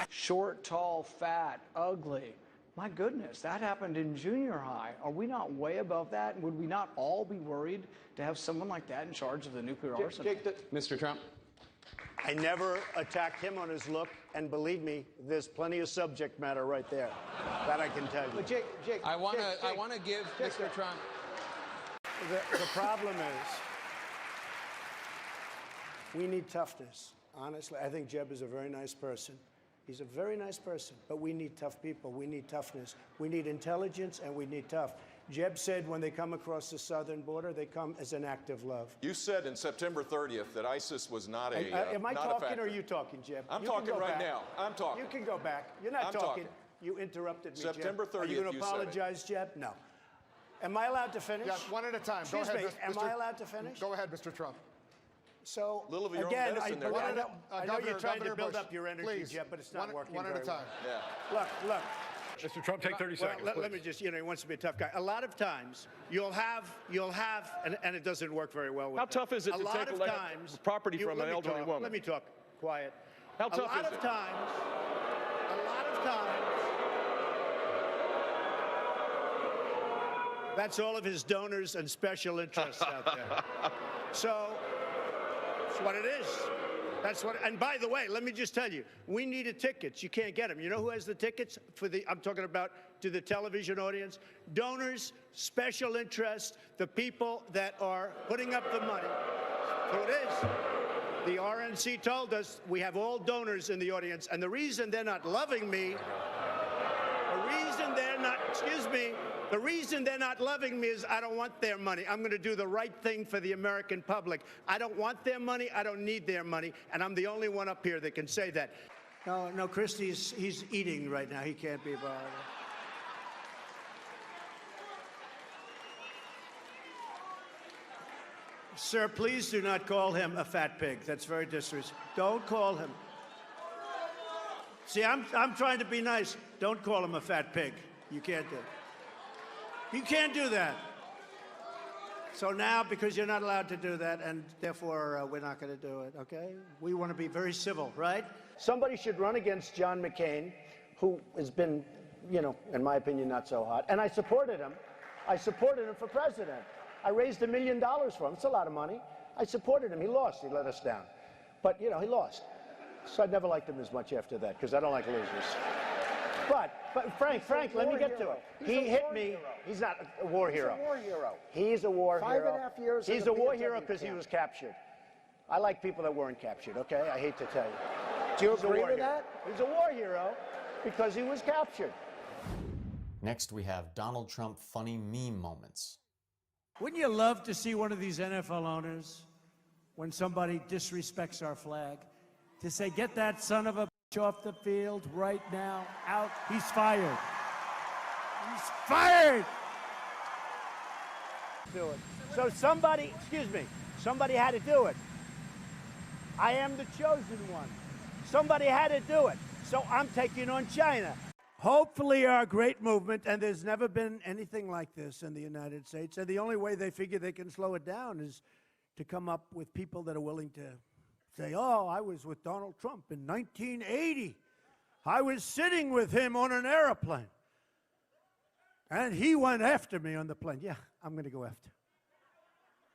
short, tall, fat, ugly. My goodness, that happened in junior high. Are we not way above that? Would we not all be worried to have someone like that in charge of the nuclear arsenal? Mr. Trump. I never attacked him on his look, and believe me, there's plenty of subject matter right there. That I can tell you. But Jake, I want to give Mr. Trump. The problem is, we need toughness. Honestly, I think Jeb is a very nice person. He's a very nice person, but we need tough people. We need toughness. We need intelligence, and we need tough. Jeb said when they come across the southern border, they come as an act of love. You said in September 30th that ISIS was not a Am I not talking or are you talking, Jeb? I'm talking right now. I'm talking. You can go back. You're not talking. You interrupted me, September 30th, Are you going to apologize, Jeb? No. Am I allowed to finish? Yes, one at a time. Excuse me. Am I allowed to finish? Go ahead, Mr. Trump. So, little of your again, own medicine there. I know you're trying to Governor build Bush, up your energy, please, Jeb, but it's not working one at a time. Yeah. Look. Mr. Trump, take 30 seconds. Let me just, he wants to be a tough guy. A lot of times, you'll have, and it doesn't work very well with How tough is it to take property from an elderly woman? Let me talk. Quiet. How tough is it? A lot of times, that's all of his donors and special interests out there. So, that's what it is. And by the way, let me just tell you, we needed tickets. You can't get them. You know who has the tickets I'm talking about to the television audience? Donors, special interests, the people that are putting up the money. So it is. The RNC told us we have all donors in the audience, and the reason they're not loving me, the reason they're not loving me is I don't want their money. I'm going to do the right thing for the American public. I don't want their money. I don't need their money. And I'm the only one up here that can say that. No, Christie's, he's eating right now. He can't be bothered. Sir, please do not call him a fat pig. That's very disrespectful. Don't call him. See, I'm trying to be nice. Don't call him a fat pig. You can't do it. You can't do that. So now, because you're not allowed to do that, and therefore we're not going to do it, okay? We want to be very civil, right? Somebody should run against John McCain, who has been, in my opinion, not so hot. And I supported him. I supported him for president. I raised $1 million for him. It's a lot of money. I supported him. He lost. He let us down. But, he lost. So I never liked him as much after that, because I don't like losers. But Frank, let me get to it. He hit me. He's not a war hero. He's a war hero. He's a war hero. 5.5 years. He's a war hero because he was captured. I like people that weren't captured, okay? I hate to tell you. Do you agree with that? He's a war hero because he was captured. Next, we have Donald Trump funny meme moments. Wouldn't you love to see one of these NFL owners, when somebody disrespects our flag, to say, get that son of a bitch off the field right now, out, he's fired. He's fired! Do it. So somebody had to do it. I am the chosen one. Somebody had to do it. So I'm taking on China. Hopefully our great movement, and there's never been anything like this in the United States, and the only way they figure they can slow it down is to come up with people that are willing to say, oh, I was with Donald Trump in 1980. I was sitting with him on an airplane. And he went after me on the plane. Yeah, I'm going to go after.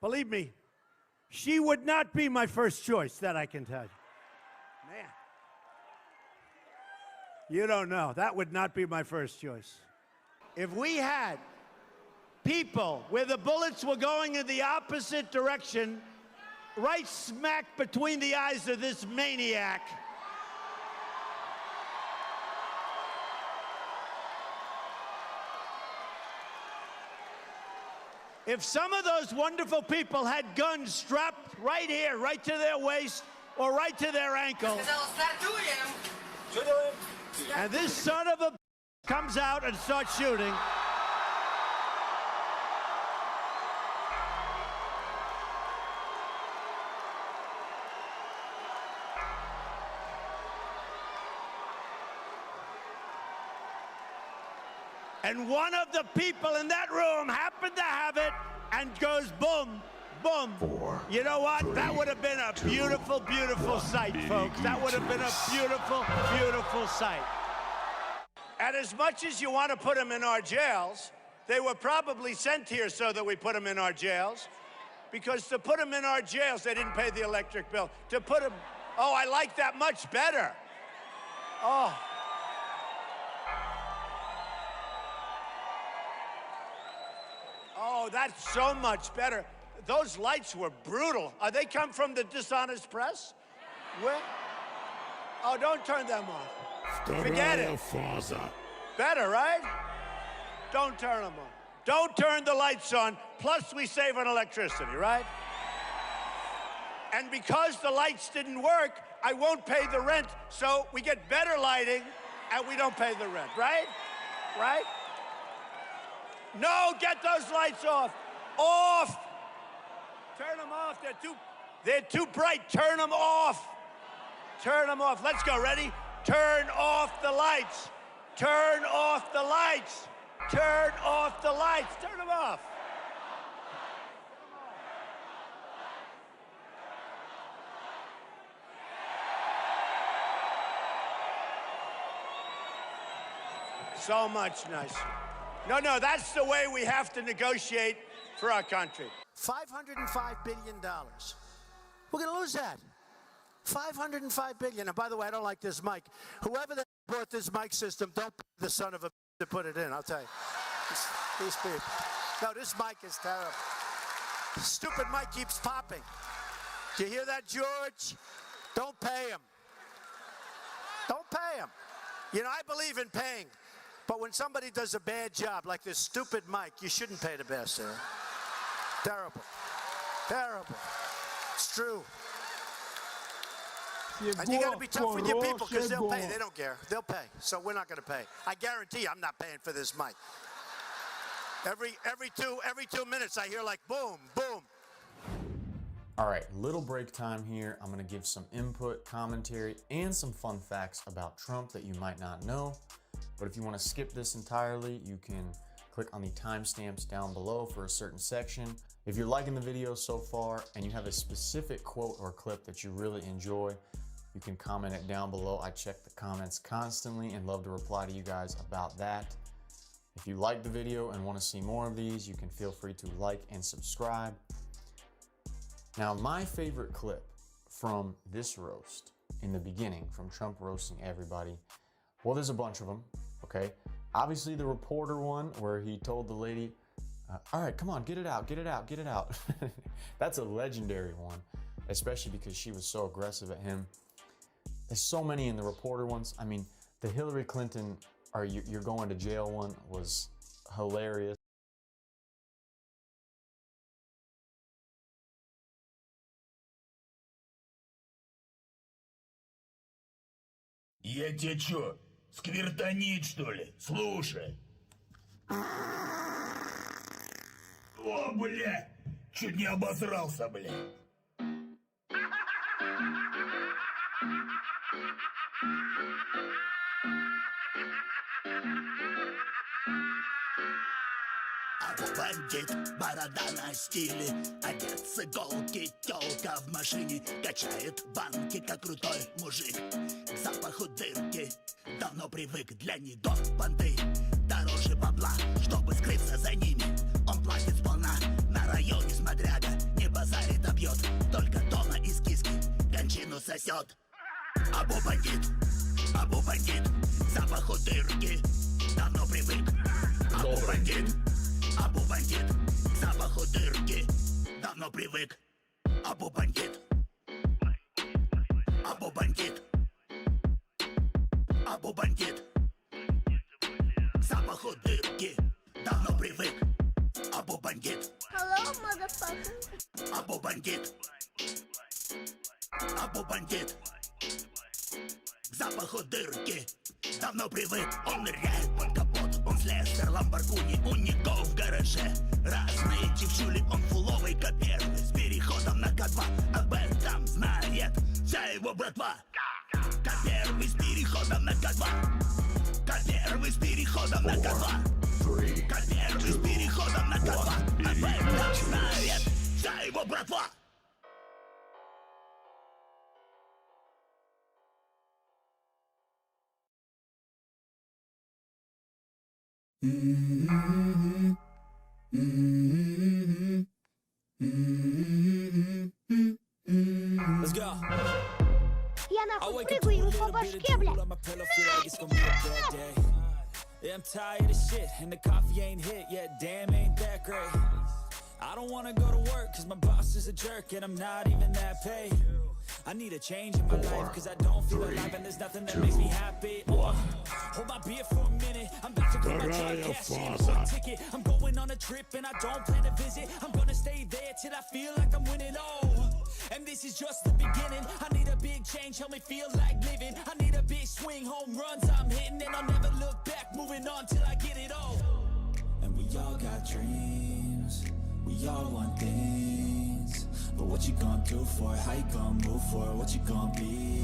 Believe me, she would not be my first choice, that I can tell you. Man. You don't know. That would not be my first choice. If we had people, where the bullets were going in the opposite direction, right smack between the eyes of this maniac. If some of those wonderful people had guns strapped right here, right to their waist, or right to their ankle, and this son of a comes out and starts shooting, and one of the people in that room happened to have it and goes boom, boom. 4, you know what? 3, that would have been a 2, beautiful, beautiful 1. sight, folks. That would have been a beautiful, beautiful sight. And as much as you want to put them in our jails, they were probably sent here so that we put them in our jails. Because to put them in our jails, they didn't pay the electric bill. To put them, oh, I like that much better. Oh. Oh, that's so much better. Those lights were brutal. They come from the dishonest press? Where? Oh, don't turn them off. Forget it. Better, right? Don't turn them on. Don't turn the lights on. Plus, we save on electricity, right? And because the lights didn't work, I won't pay the rent, so we get better lighting, and we don't pay the rent, right? Right? No, get those lights off. Off. Turn them off. They're too bright. Turn them off. Turn them off. Let's go. Ready? Turn off the lights. Turn off the lights. Turn off the lights. Turn them off. So much nicer. No, that's the way we have to negotiate for our country. $505 billion. We're going to lose that. $505 billion. And by the way, I don't like this mic. Whoever that brought this mic system, don't pay the son of a to put it in, I'll tell you. These people. No, this mic is terrible. Stupid mic keeps popping. Do you hear that, George? Don't pay him. Don't pay him. You know, I believe in paying. But when somebody does a bad job, like this stupid mic, you shouldn't pay the best, sir. Terrible. Terrible. It's true. And you got to be tough with your people because they'll pay. They don't care. They'll pay. So we're not going to pay. I guarantee you I'm not paying for this mic. Every 2 minutes I hear like boom, boom. All right, little break time here. I'm going to give some input, commentary, and some fun facts about Trump that you might not know. But if you want to skip this entirely, you can click on the timestamps down below for a certain section. If you're liking the video so far and you have a specific quote or clip that you really enjoy, you can comment it down below. I check the comments constantly and love to reply to you guys about that. If you like the video and want to see more of these, you can feel free to like and subscribe. Now, my favorite clip from this roast in the beginning, from Trump roasting everybody, well, there's a bunch of them, okay? Obviously, the reporter one where he told the lady, all right, come on, get it out, get it out, get it out. That's a legendary one, especially because she was so aggressive at him. There's so many in the reporter ones. I mean, the Hillary Clinton, you're going to jail one was hilarious. Я тебе чё, сквиртонить, что ли? Слушай. О, бля, чуть не обосрался, бля. Бандит, борода на стиле, одет с иголки, тёлка в машине, качает банки, как крутой мужик. К запаху дырки давно привык, для него банды дороже бабла, чтобы скрыться за ними. Он платит сполна, на районе смотряга, не базарит, а бьет, только тона из киски, кончину сосет. Абу бандит, к запаху дырки давно привык. Абу бандит, Або бандит к запаху дырки давно привык. Або бандит. Або бандит. Або бандит к запаху дырки давно привык. Або бандит. Hello, motherfucker. Або бандит. Або бандит к запаху дырки давно привык. Он ныряет под капот, он слесарь, ламборгини, у него в гараже разные девчули, он фуловый коперный с переходом на К2. Об этом знает вся его братва. К1 с переходом на К2. К1 с переходом на К2. К1 с переходом на К2. Об этом знает вся его братва. Let's go. Я нахуй прыгаю ему по башке, блядь. Yeah, I'm tired of shit, and the coffee ain't hit yet, damn, ain't that great. I don't wanna go to work, cause my boss is a jerk, and I'm not even that paid. I need a change in my life, cause I don't feel alive, and there's nothing that makes me happy. Hold my beer for a minute, I'm about to go my check, cash in for a ticket. I'm going on a trip, and I don't plan to visit. I'm gonna stay there till I feel like I'm winning, and this is just the beginning. I need a big change, help me feel like living. I need a big swing, home runs I'm hitting, and I'll never look back, moving on till I get it all. And we all got dreams, we all want things, but what you gonna do for it? How you gonna move for it? What you gonna be?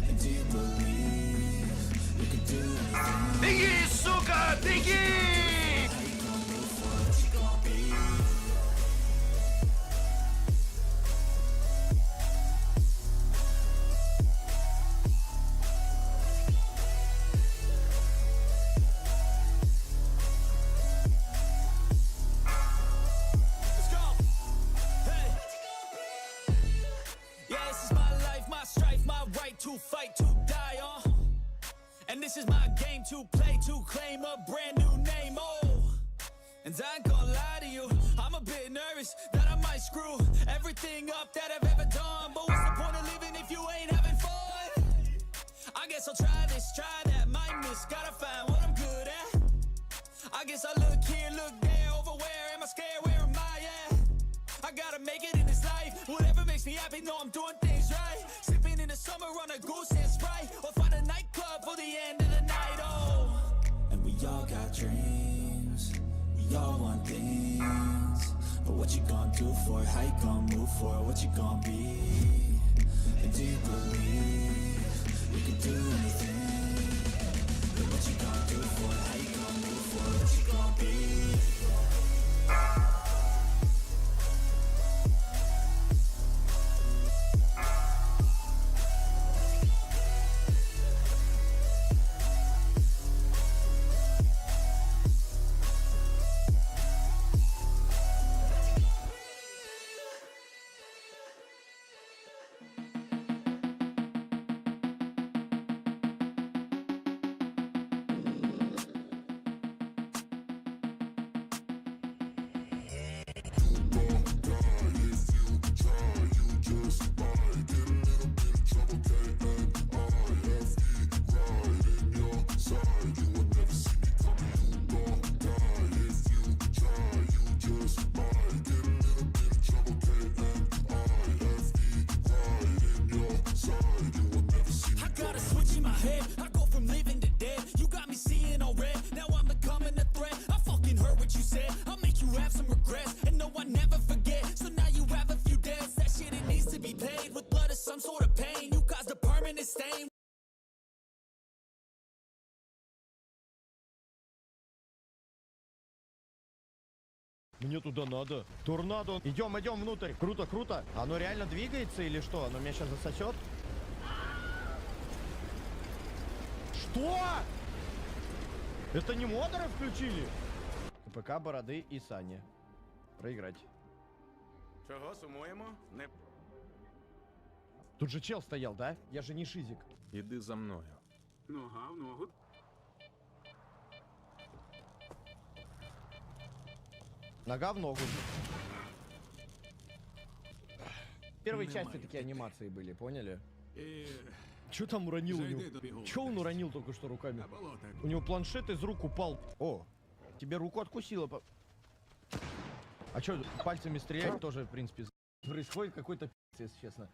And do you believe you can do anything? Беги, сука, беги! How you gonna move for it? What you gonna be? To fight, to die on, and this is my game to play, to claim a brand new name, and I ain't gonna lie to you, I'm a bit nervous that I might screw everything up that I've ever done, but what's the point of living if you ain't having fun? I guess I'll try this, try that, might miss, gotta find what I'm good at. I guess I look here, look there, over where am I scared, where am I at? I gotta make it in this life, whatever makes me happy, know I'm doing things right. Sipping in the summer on a goose and Sprite, or find a nightclub for the end of the night, And we all got dreams, we all want things, but what you gonna do for it? How you gonna move for it? What you gonna be? And do you believe you can do anything? But what you gonna do for it? How you gonna move for it? What you gonna be? Мне туда надо. Торнадо. Идем, идем внутрь. Круто, круто. Оно реально двигается или что? Оно меня сейчас засосет? Что? Это не модеры включили? КПК, Бороды и Сани. Проиграть. Чого сумуємо? Не... Тут же чел стоял, да? Я же не шизик. Іди за мною. Нога в ногу. Нога в ногу. В первой части такие анимации были, поняли? Чё там уронил у него? Чё он уронил только что руками? У него планшет из рук упал. О, тебе руку откусило. А чё, пальцами стрелять тоже, в принципе, происходит какой-то пи***ц, если честно.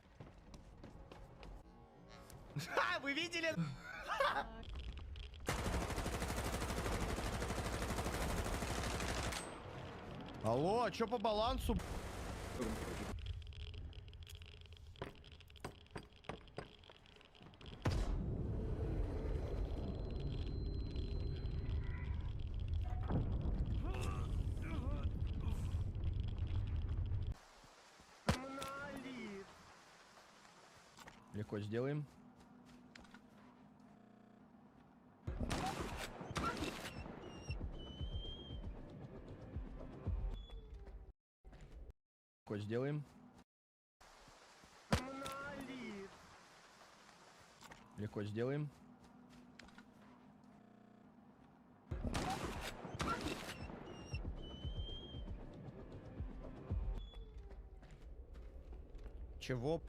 Ха, вы видели? Алло, а чё по балансу? Легко сделаем. Легко сделаем. Легко сделаем. Чего?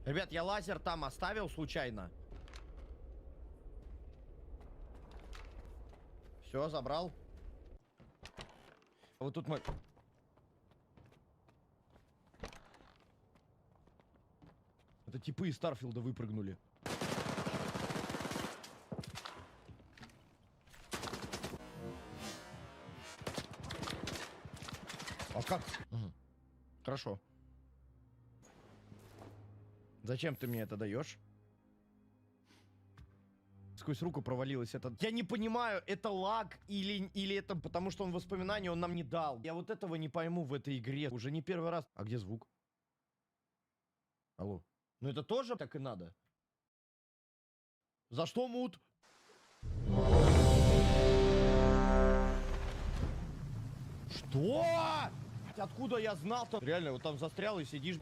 Ребят, я лазер там оставил случайно. Все, забрал. Вот тут мы... Это типы из Старфилда выпрыгнули. А как? Угу. Хорошо. Зачем ты мне это даешь? Сквозь руку провалилось это. Я не понимаю, это лаг или это потому, что он воспоминания он нам не дал. Я вот этого не пойму в этой игре. Уже не первый раз. А где звук? Алло. Ну это тоже так и надо. За что мут? Что? Откуда я знал-то? Реально, вот там застрял и сидишь.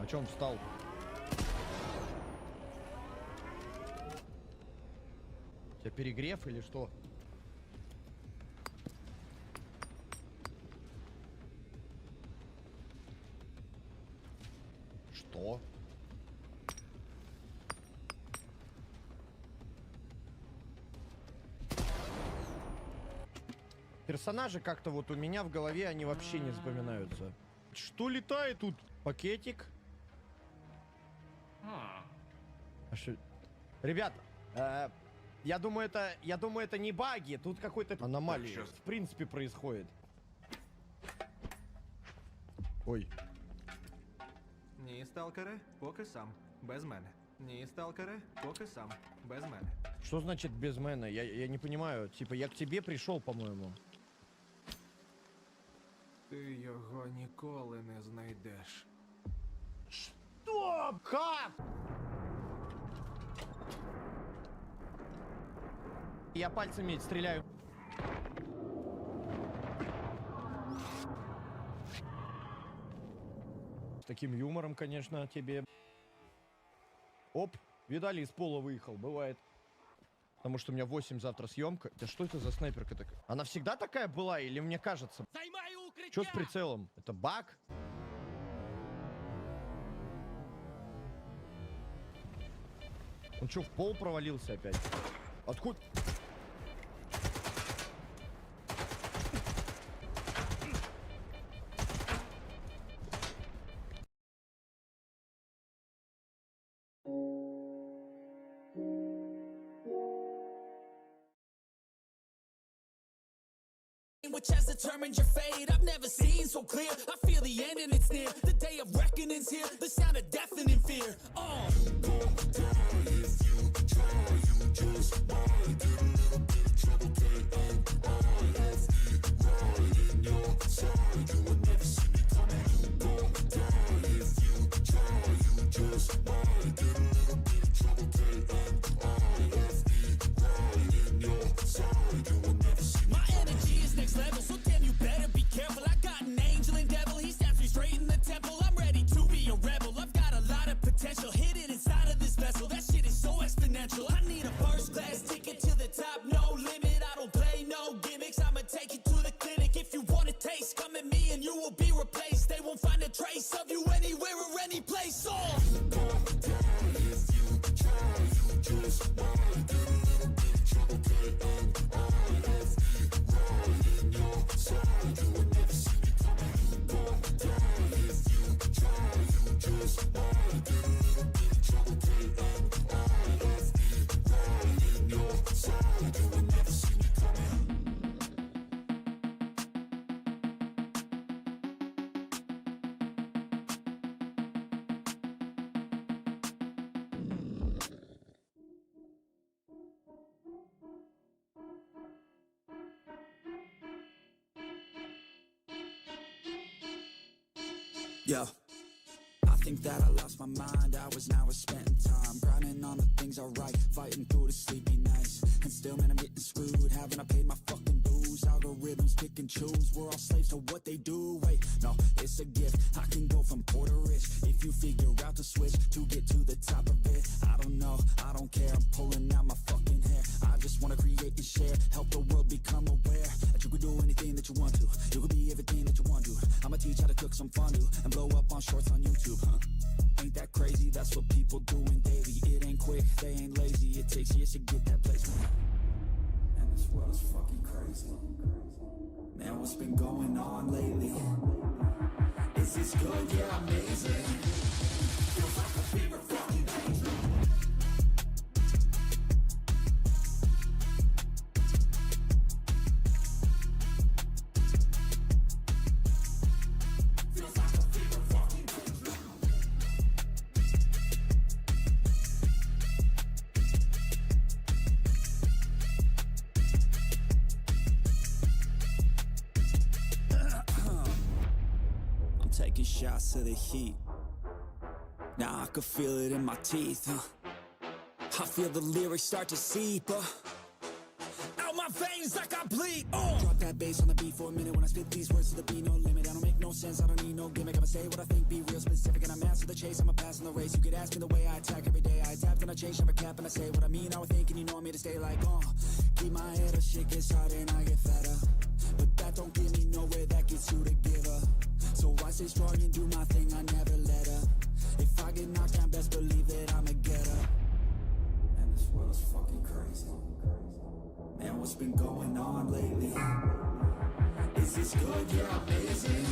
А чё он встал? У тебя перегрев или что? Что? Персонажи как-то вот у меня в голове, они вообще не запоминаются. Что летает тут? Пакетик? А что? Ребят, я думаю, это не баги, тут какой-то аномалия в принципе происходит. Ой. Ні, сталкере, поки сам, без мене. Ні, сталкере, поки сам, без мене. Что значит без мене? Я не понимаю. Типа, я к тебе пришел, по-моему. Ти його ніколи не знайдеш. Что? Как? Я пальцами стреляю. С таким юмором, конечно, тебе. Оп, видали, из пола выехал, бывает. Потому что у меня 8 завтра съемка. Да что это за снайперка такая? Она всегда такая была или мне кажется? Что с прицелом? Это баг? Он что, в пол провалился опять? Откуда? Which has determined your fate. I've never seen so clear. I feel the end and it's near. The day of reckoning's here. The sound of deafening fear. My energy is next level, so damn you better be careful. I got an angel and devil, he snaps me straight in the temple. I'm ready to be a rebel. I've got a lot of potential hidden inside of this vessel. need a first class ticket to the top, no limit. I don't play no gimmicks, I'ma take you to the clinic. If you want a taste, come at me and you will be replaced. They won't find a trace of you anywhere or any place. Oh. Yo, I think that I lost my mind. Hours now is spent time grinding on the things I write, fighting through the sleepy nights. And still, man, I'm getting screwed. Haven't I paid my fucking dues? Algorithms pick and choose. We're all slaves to what they do. Wait, no, it's a gift. I can go from poor to rich if you figure out the switch to get to the top of it. I don't know, I don't care. I'm pulling out my fucking hair. I just wanna create and share, help the world become aware that you can do anything that you want to. You can be everything that you want to. I'ma teach how to cook some fondue and blow up on shorts on YouTube, huh? Ain't that crazy? That's what people doing daily. It ain't quick, they ain't lazy. It takes years to get that placement. And this world is fucking crazy. Man, what's been going on lately? Is this good? Yeah, amazing. Feels like a fever fucking danger. Taking shots of the heat. Now I can feel it in my teeth. I feel the lyrics start to seep out my veins like I bleed. Drop that bass on the beat for a minute. When I spit these words to the beat, no limit. I don't make no sense, I don't need no gimmick. I'ma say what I think, be real specific. And I'm answer the chase, I'm a pass on the race. You could ask me the way I attack every day. I adapt and I change, never cap, and I say what I mean. I would think, and you know I'm here to stay like, keep my head up, shit gets harder and I get fatter. But that don't get me nowhere, that gets you to give up. So I stay strong and do my thing, I never let up. If I get knocked down, best believe that I'ma get up. And this world is fucking crazy. Man, what's been going on lately? Is this good? Yeah, amazing.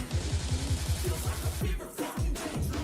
Feels like a fever fucking danger.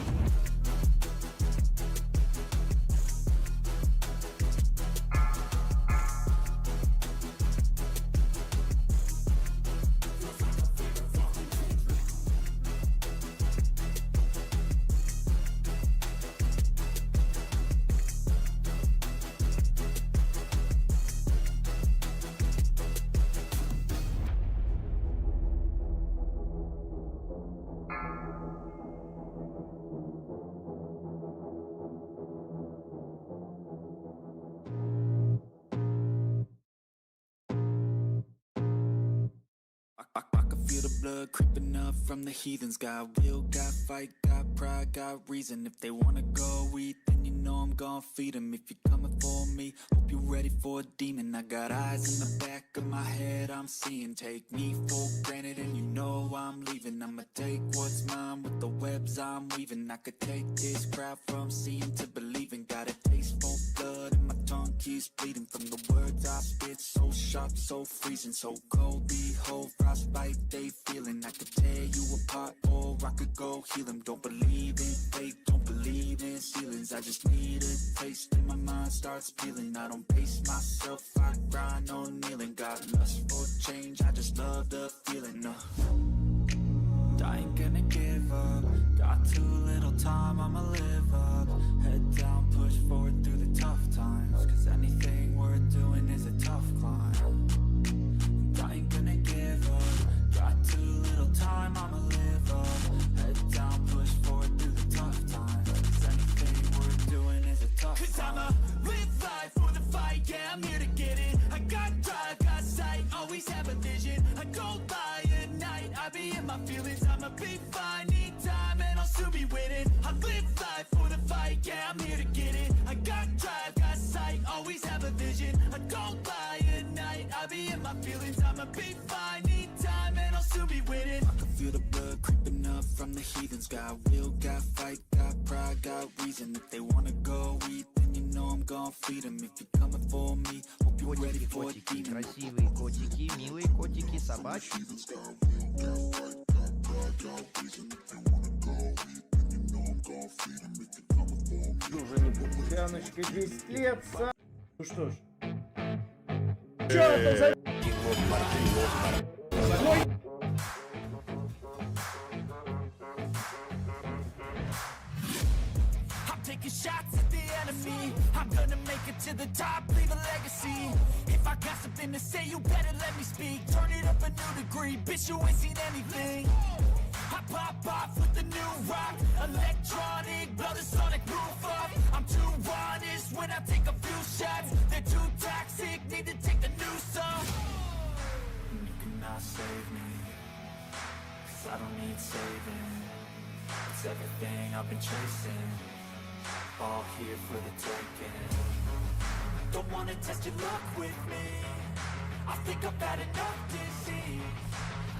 Blood creeping up from the heathens. Got will, got fight, got pride, got reason. If they wanna go eat, then you know I'm gon' feed them. If you're coming for me, hope you're ready for a demon. I got eyes in the back of my head, I'm seeing. Take me for granted and you know I'm leaving. I'ma take what's mine with the webs I'm weaving. I could take this crowd from seeing to believing. Got a taste for blood and my tongue keeps bleeding. From the words I spit, so sharp, so freezing. So cold, behold, frostbite they feeling. I could tear you apart or I could go heal them. Don't believe in fate, don't believe in ceilings. I just need a taste and my mind starts peeling. I don't pace myself, I grind on kneeling. Got lust for change, I just love the feeling. I ain't gonna give up. Got too little time, I'ma live up. Head down, push forward through the tough times. Cause anything worth doing is a tough climb. And I ain't gonna give up. Got too little time, I'ma live up. Head down, push forward through the tough times. Cause anything worth doing is a tough climb. Cause I'ma live life for the fight, yeah, I'm here to get it. I got drive, got sight, always have a vision. I go by at night, I be in my feelings. I'ma be fine, need time, and I'll still be winning. I live life for the fight, yeah, I'm here to get it. I got drive, got sight, always have a vision. I don't lie at night. I be in my feelings, I'ma be fine. Need time and I'll soon be winning. I can feel the blood creeping up from the heathens. Got will, got fight, got pride, got reason. If they wanna go eat, then you know I'm gon' feed them. If you're coming for me, hope you're ready for a demon. Красивые котики, милые котики, собачки. Уже не пупяночка, 10 лет, Ну что ж. Чё это за... I'm taking shots at the enemy. I'm gonna make it to the top, leave a legacy. If I got something to say, you better let me speak. Turn it up a new degree, bitch, you ain't seen anything. I pop off with the new rock, electronic, blow the sonic roof up. I'm too honest when I take a few shots. They're too toxic, need to take the new song. You cannot save me, 'cause I don't need saving. It's everything I've been chasing, all here for the taking. Don't wanna test your luck with me. I think I've had enough disease.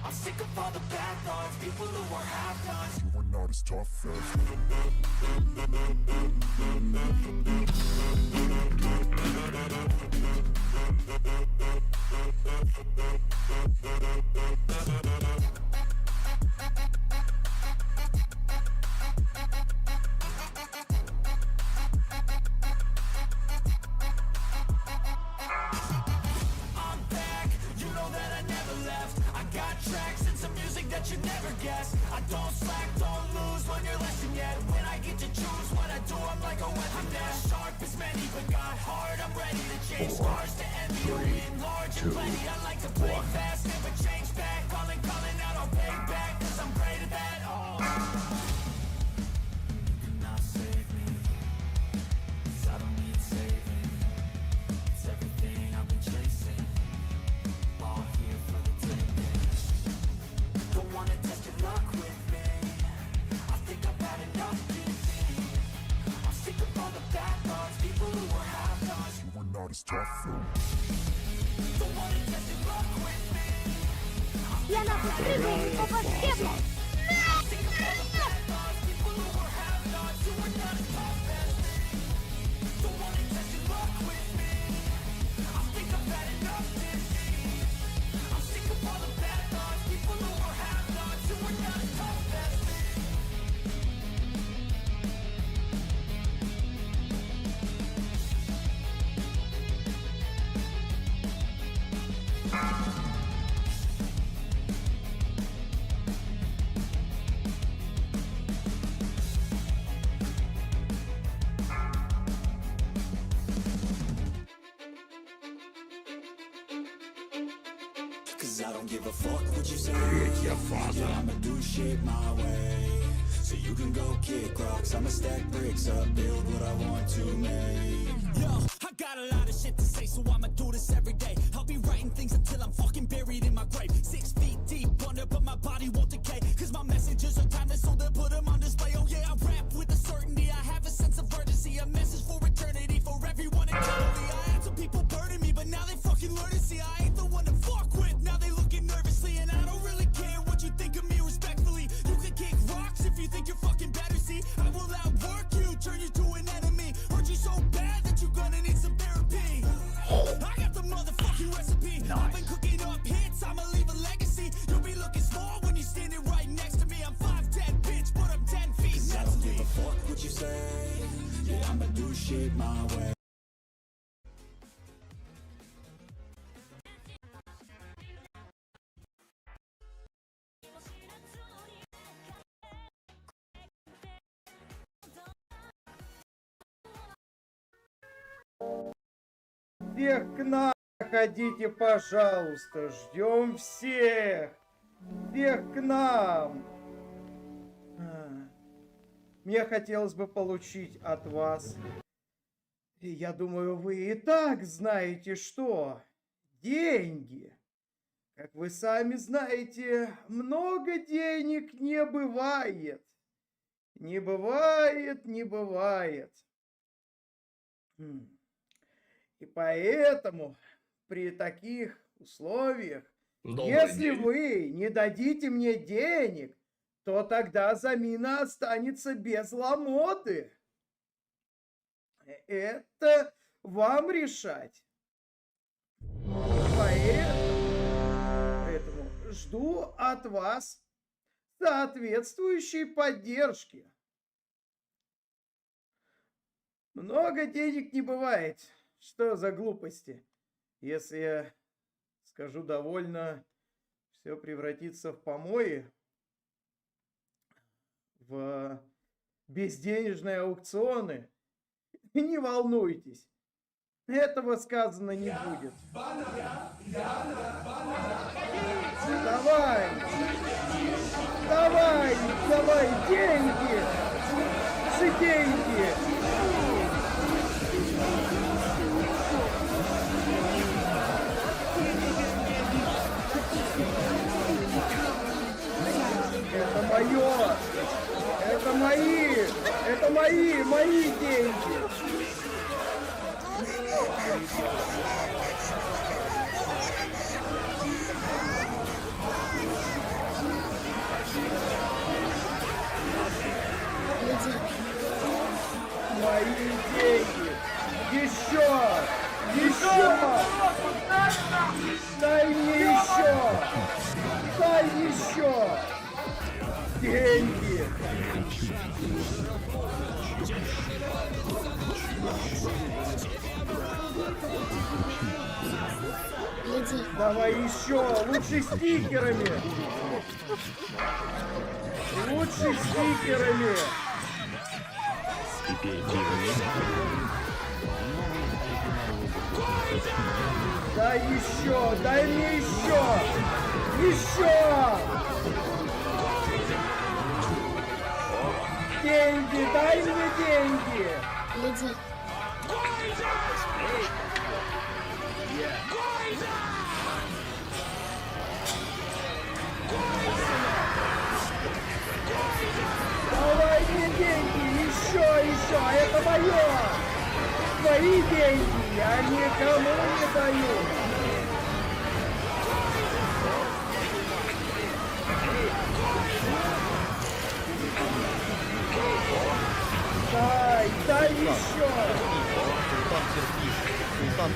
I'm sick of all the bad thoughts, people who are half-nots. You are not as tough as I'm back, you know that I never left. I got tracks and some music that you never guessed. I don't slack, don't lose, learn your lesson yet. When I get to choose what I do, I'm like a weapon that's sharp as many, but got hard. I'm ready to change scars to envy or win large and plenty. I like to play fast, never change back. Calling out, I'll pay back, 'cause I'm great at that. Oh. You cannot save me, 'cause I don't need saving. It's everything I've been chasing, all here for the taking. Don't wanna test your luck with me. I think I've had enough disease. I'm sick of all the bad thoughts, people who are half-nots. you are not as tough as Don't wanna test your luck with me. Я нахуй прыгаю по баскету. Cause I don't give a fuck what you say. Yeah, I'ma do shit my way. So you can go kick rocks, I'ma stack bricks up, build what I want to make. Yo, I got a lot of shit to say, so I'ma do this every day. I'll be writing things until I'm fucking buried in my grave. 6 feet deep under, but my body won't decay. Cause my messages are timeless, so they'll put them on display. Oh yeah, I rap with a certainty, I have a sense of urgency. A message for eternity, for everyone eternally. I had some people burning me, but now they fucking learn to see I ain't the one to fuck with. Now they looking nervously, and I don't really care what you think of me respectfully. You can kick rocks if you think you're fucking better. See, I will outwork you, turn you to an enemy. Hurt you so bad that you're gonna need some therapy. I got the motherfucking recipe. I've been cooking up hits, I'ma leave a legacy. You'll be looking small when you're standing right next to me. I'm 5'10", bitch, but I'm 10 feet Cause I next don't to give me. a fuck what you say. Yeah, I'ma do shit my way. Всех к нам ходите, пожалуйста. Ждем всех. Всех к нам. Мне хотелось бы получить от вас. И я думаю, вы и так знаете, что. Деньги. Как вы сами знаете, много денег не бывает. Не бывает, не бывает. И поэтому при таких условиях, если вы не дадите мне денег, то тогда замина останется без ломоты. Это вам решать. Поэтому жду от вас соответствующей поддержки. Много денег не бывает. Что за глупости? Если я скажу довольно, все превратится в помои, в безденежные аукционы. Не волнуйтесь, этого сказано не будет. Давай, давай, давай, деньги, же деньги. Это мое, это мои деньги. Мои деньги. Еще. Дай мне еще. Дай еще. Деньги. Давай еще. Лучше стикерами. Дай еще, дай мне еще! Деньги, дай мне деньги! Гляди. Давай мне деньги, еще, это мое! Твои деньги я никому не даю! Дай еще! Султан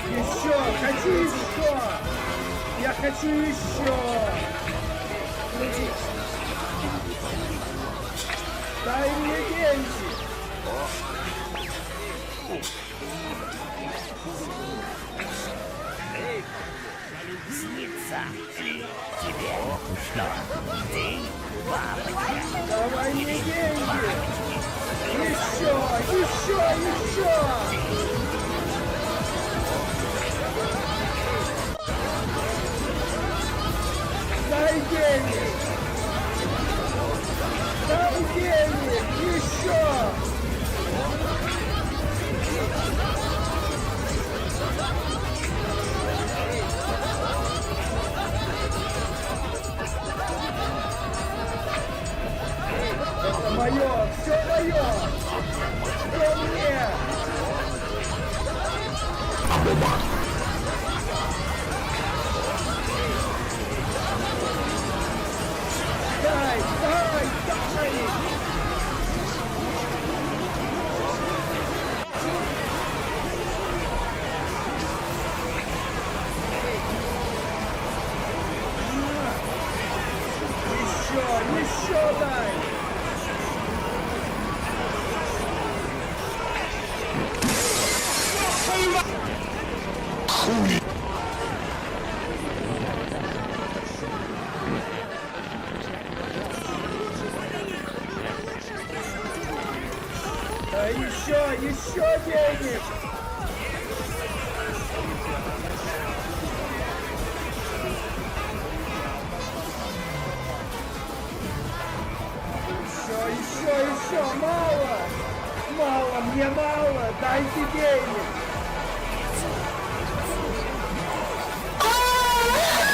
Еще! Хочу еще! Я хочу еще! Дай мне деньги! Снится ли тебе, что ты бабочка? Давай мне деньги! Еще! Дай денег! Еще! Это мое! Все мое! Что мне? Дай! Еще дай! Да еще денег! Еще! Мало! Мне мало! Дайте денег!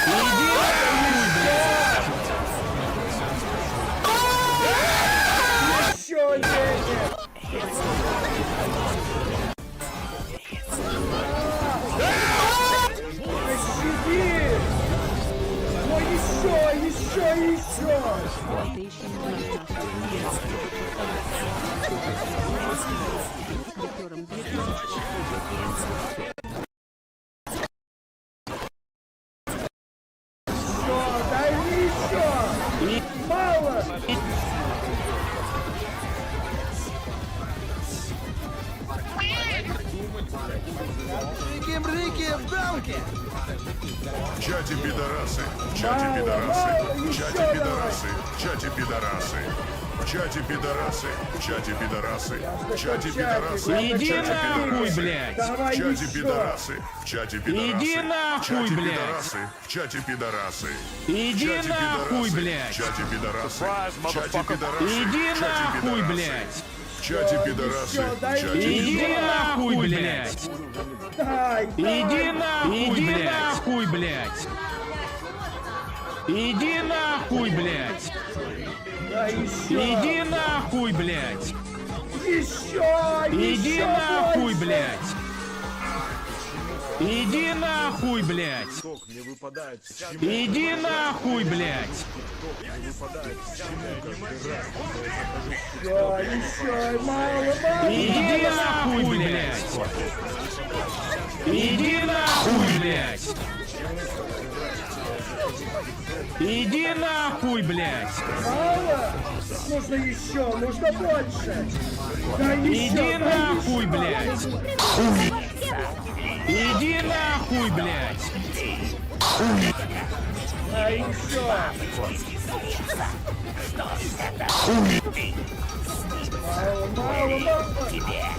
Иди! Дай мне еще! Мало! Рики в дамке! В чате пидорасы, в чате пидорасы, в чате пидорасы, в чате пидорасы. В чате пидорасы, в чате пидорасы, в чате пидорасы, иди нахуй, блядь! в чате пидорасы, в чате пидорасы, Иди нахуй, блядь! в чате пидорасы, Иди нахуй, блядь! в чате пидорасы, в чате пидорасы, Иди нахуй, блядь! в чате пидорасы, в чате Иди нахуй, блядь! Иди нахуй, блядь! Иди нахуй, блядь! Иди нахуй, блядь! Иди нахуй, блядь! Иди нахуй, блядь! Иди нахуй, блядь! Иди нахуй, блядь! Иди нахуй, блядь! Иди нахуй, блядь! Мало! Нужно еще, нужно больше! Дай еще, Иди нахуй, блядь! Иди нахуй, блядь! Дай еще! Мало, мало, мало!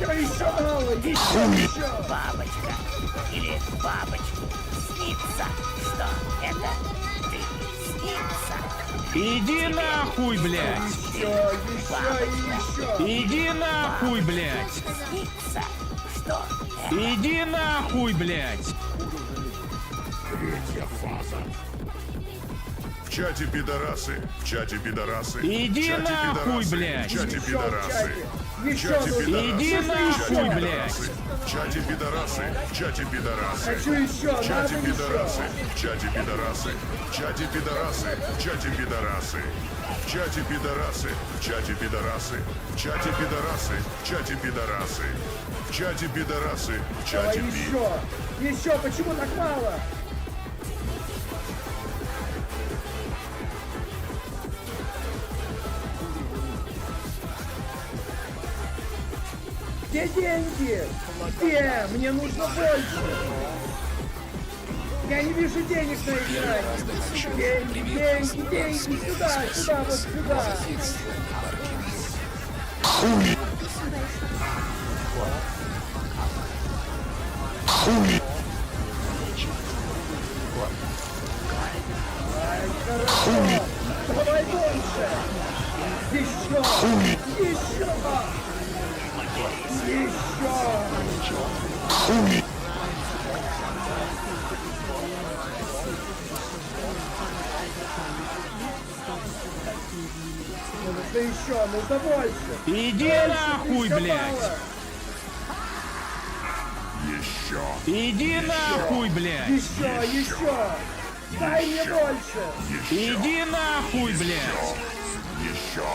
Да еще мало! Еще! Бабочка или бабочку снится, что это ты снится. Иди нахуй, блядь! Иди нахуй, блядь! Снится, что Иди нахуй, блядь! Третья фаза. В чате пидорасы, в чате пидорасы. Иди нахуй, блядь! В чате пидорасы. В чате Иди нахуй, блядь! В чате пидорасы, в чате пидорасы. Хочу еще, В чате надо пидорасы, еще. в чате пидорасы. В чате пидорасы, в чате пидорасы. В чате пидорасы, в чате пидорасы. В чате пидорасы, в чате пидорасы. В чате пидорасы, в Давай чате пи. еще! Еще! Почему так мало? Где деньги? Где? Мне нужно больше! Я не вижу денег на экране! Деньги, деньги, деньги! Сюда, сюда, вот сюда! Ай, хорошо! Давай больше! Еще! Еще! Еще! Нужно еще, нужно больше! Иди Больше, нахуй, еще блядь! мало. Еще. Иди нахуй, блядь! Еще, еще! Дай мне больше! Иди нахуй, блядь! Еще.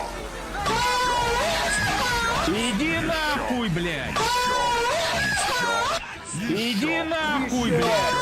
Иди нахуй, блядь! Иди нахуй, блядь!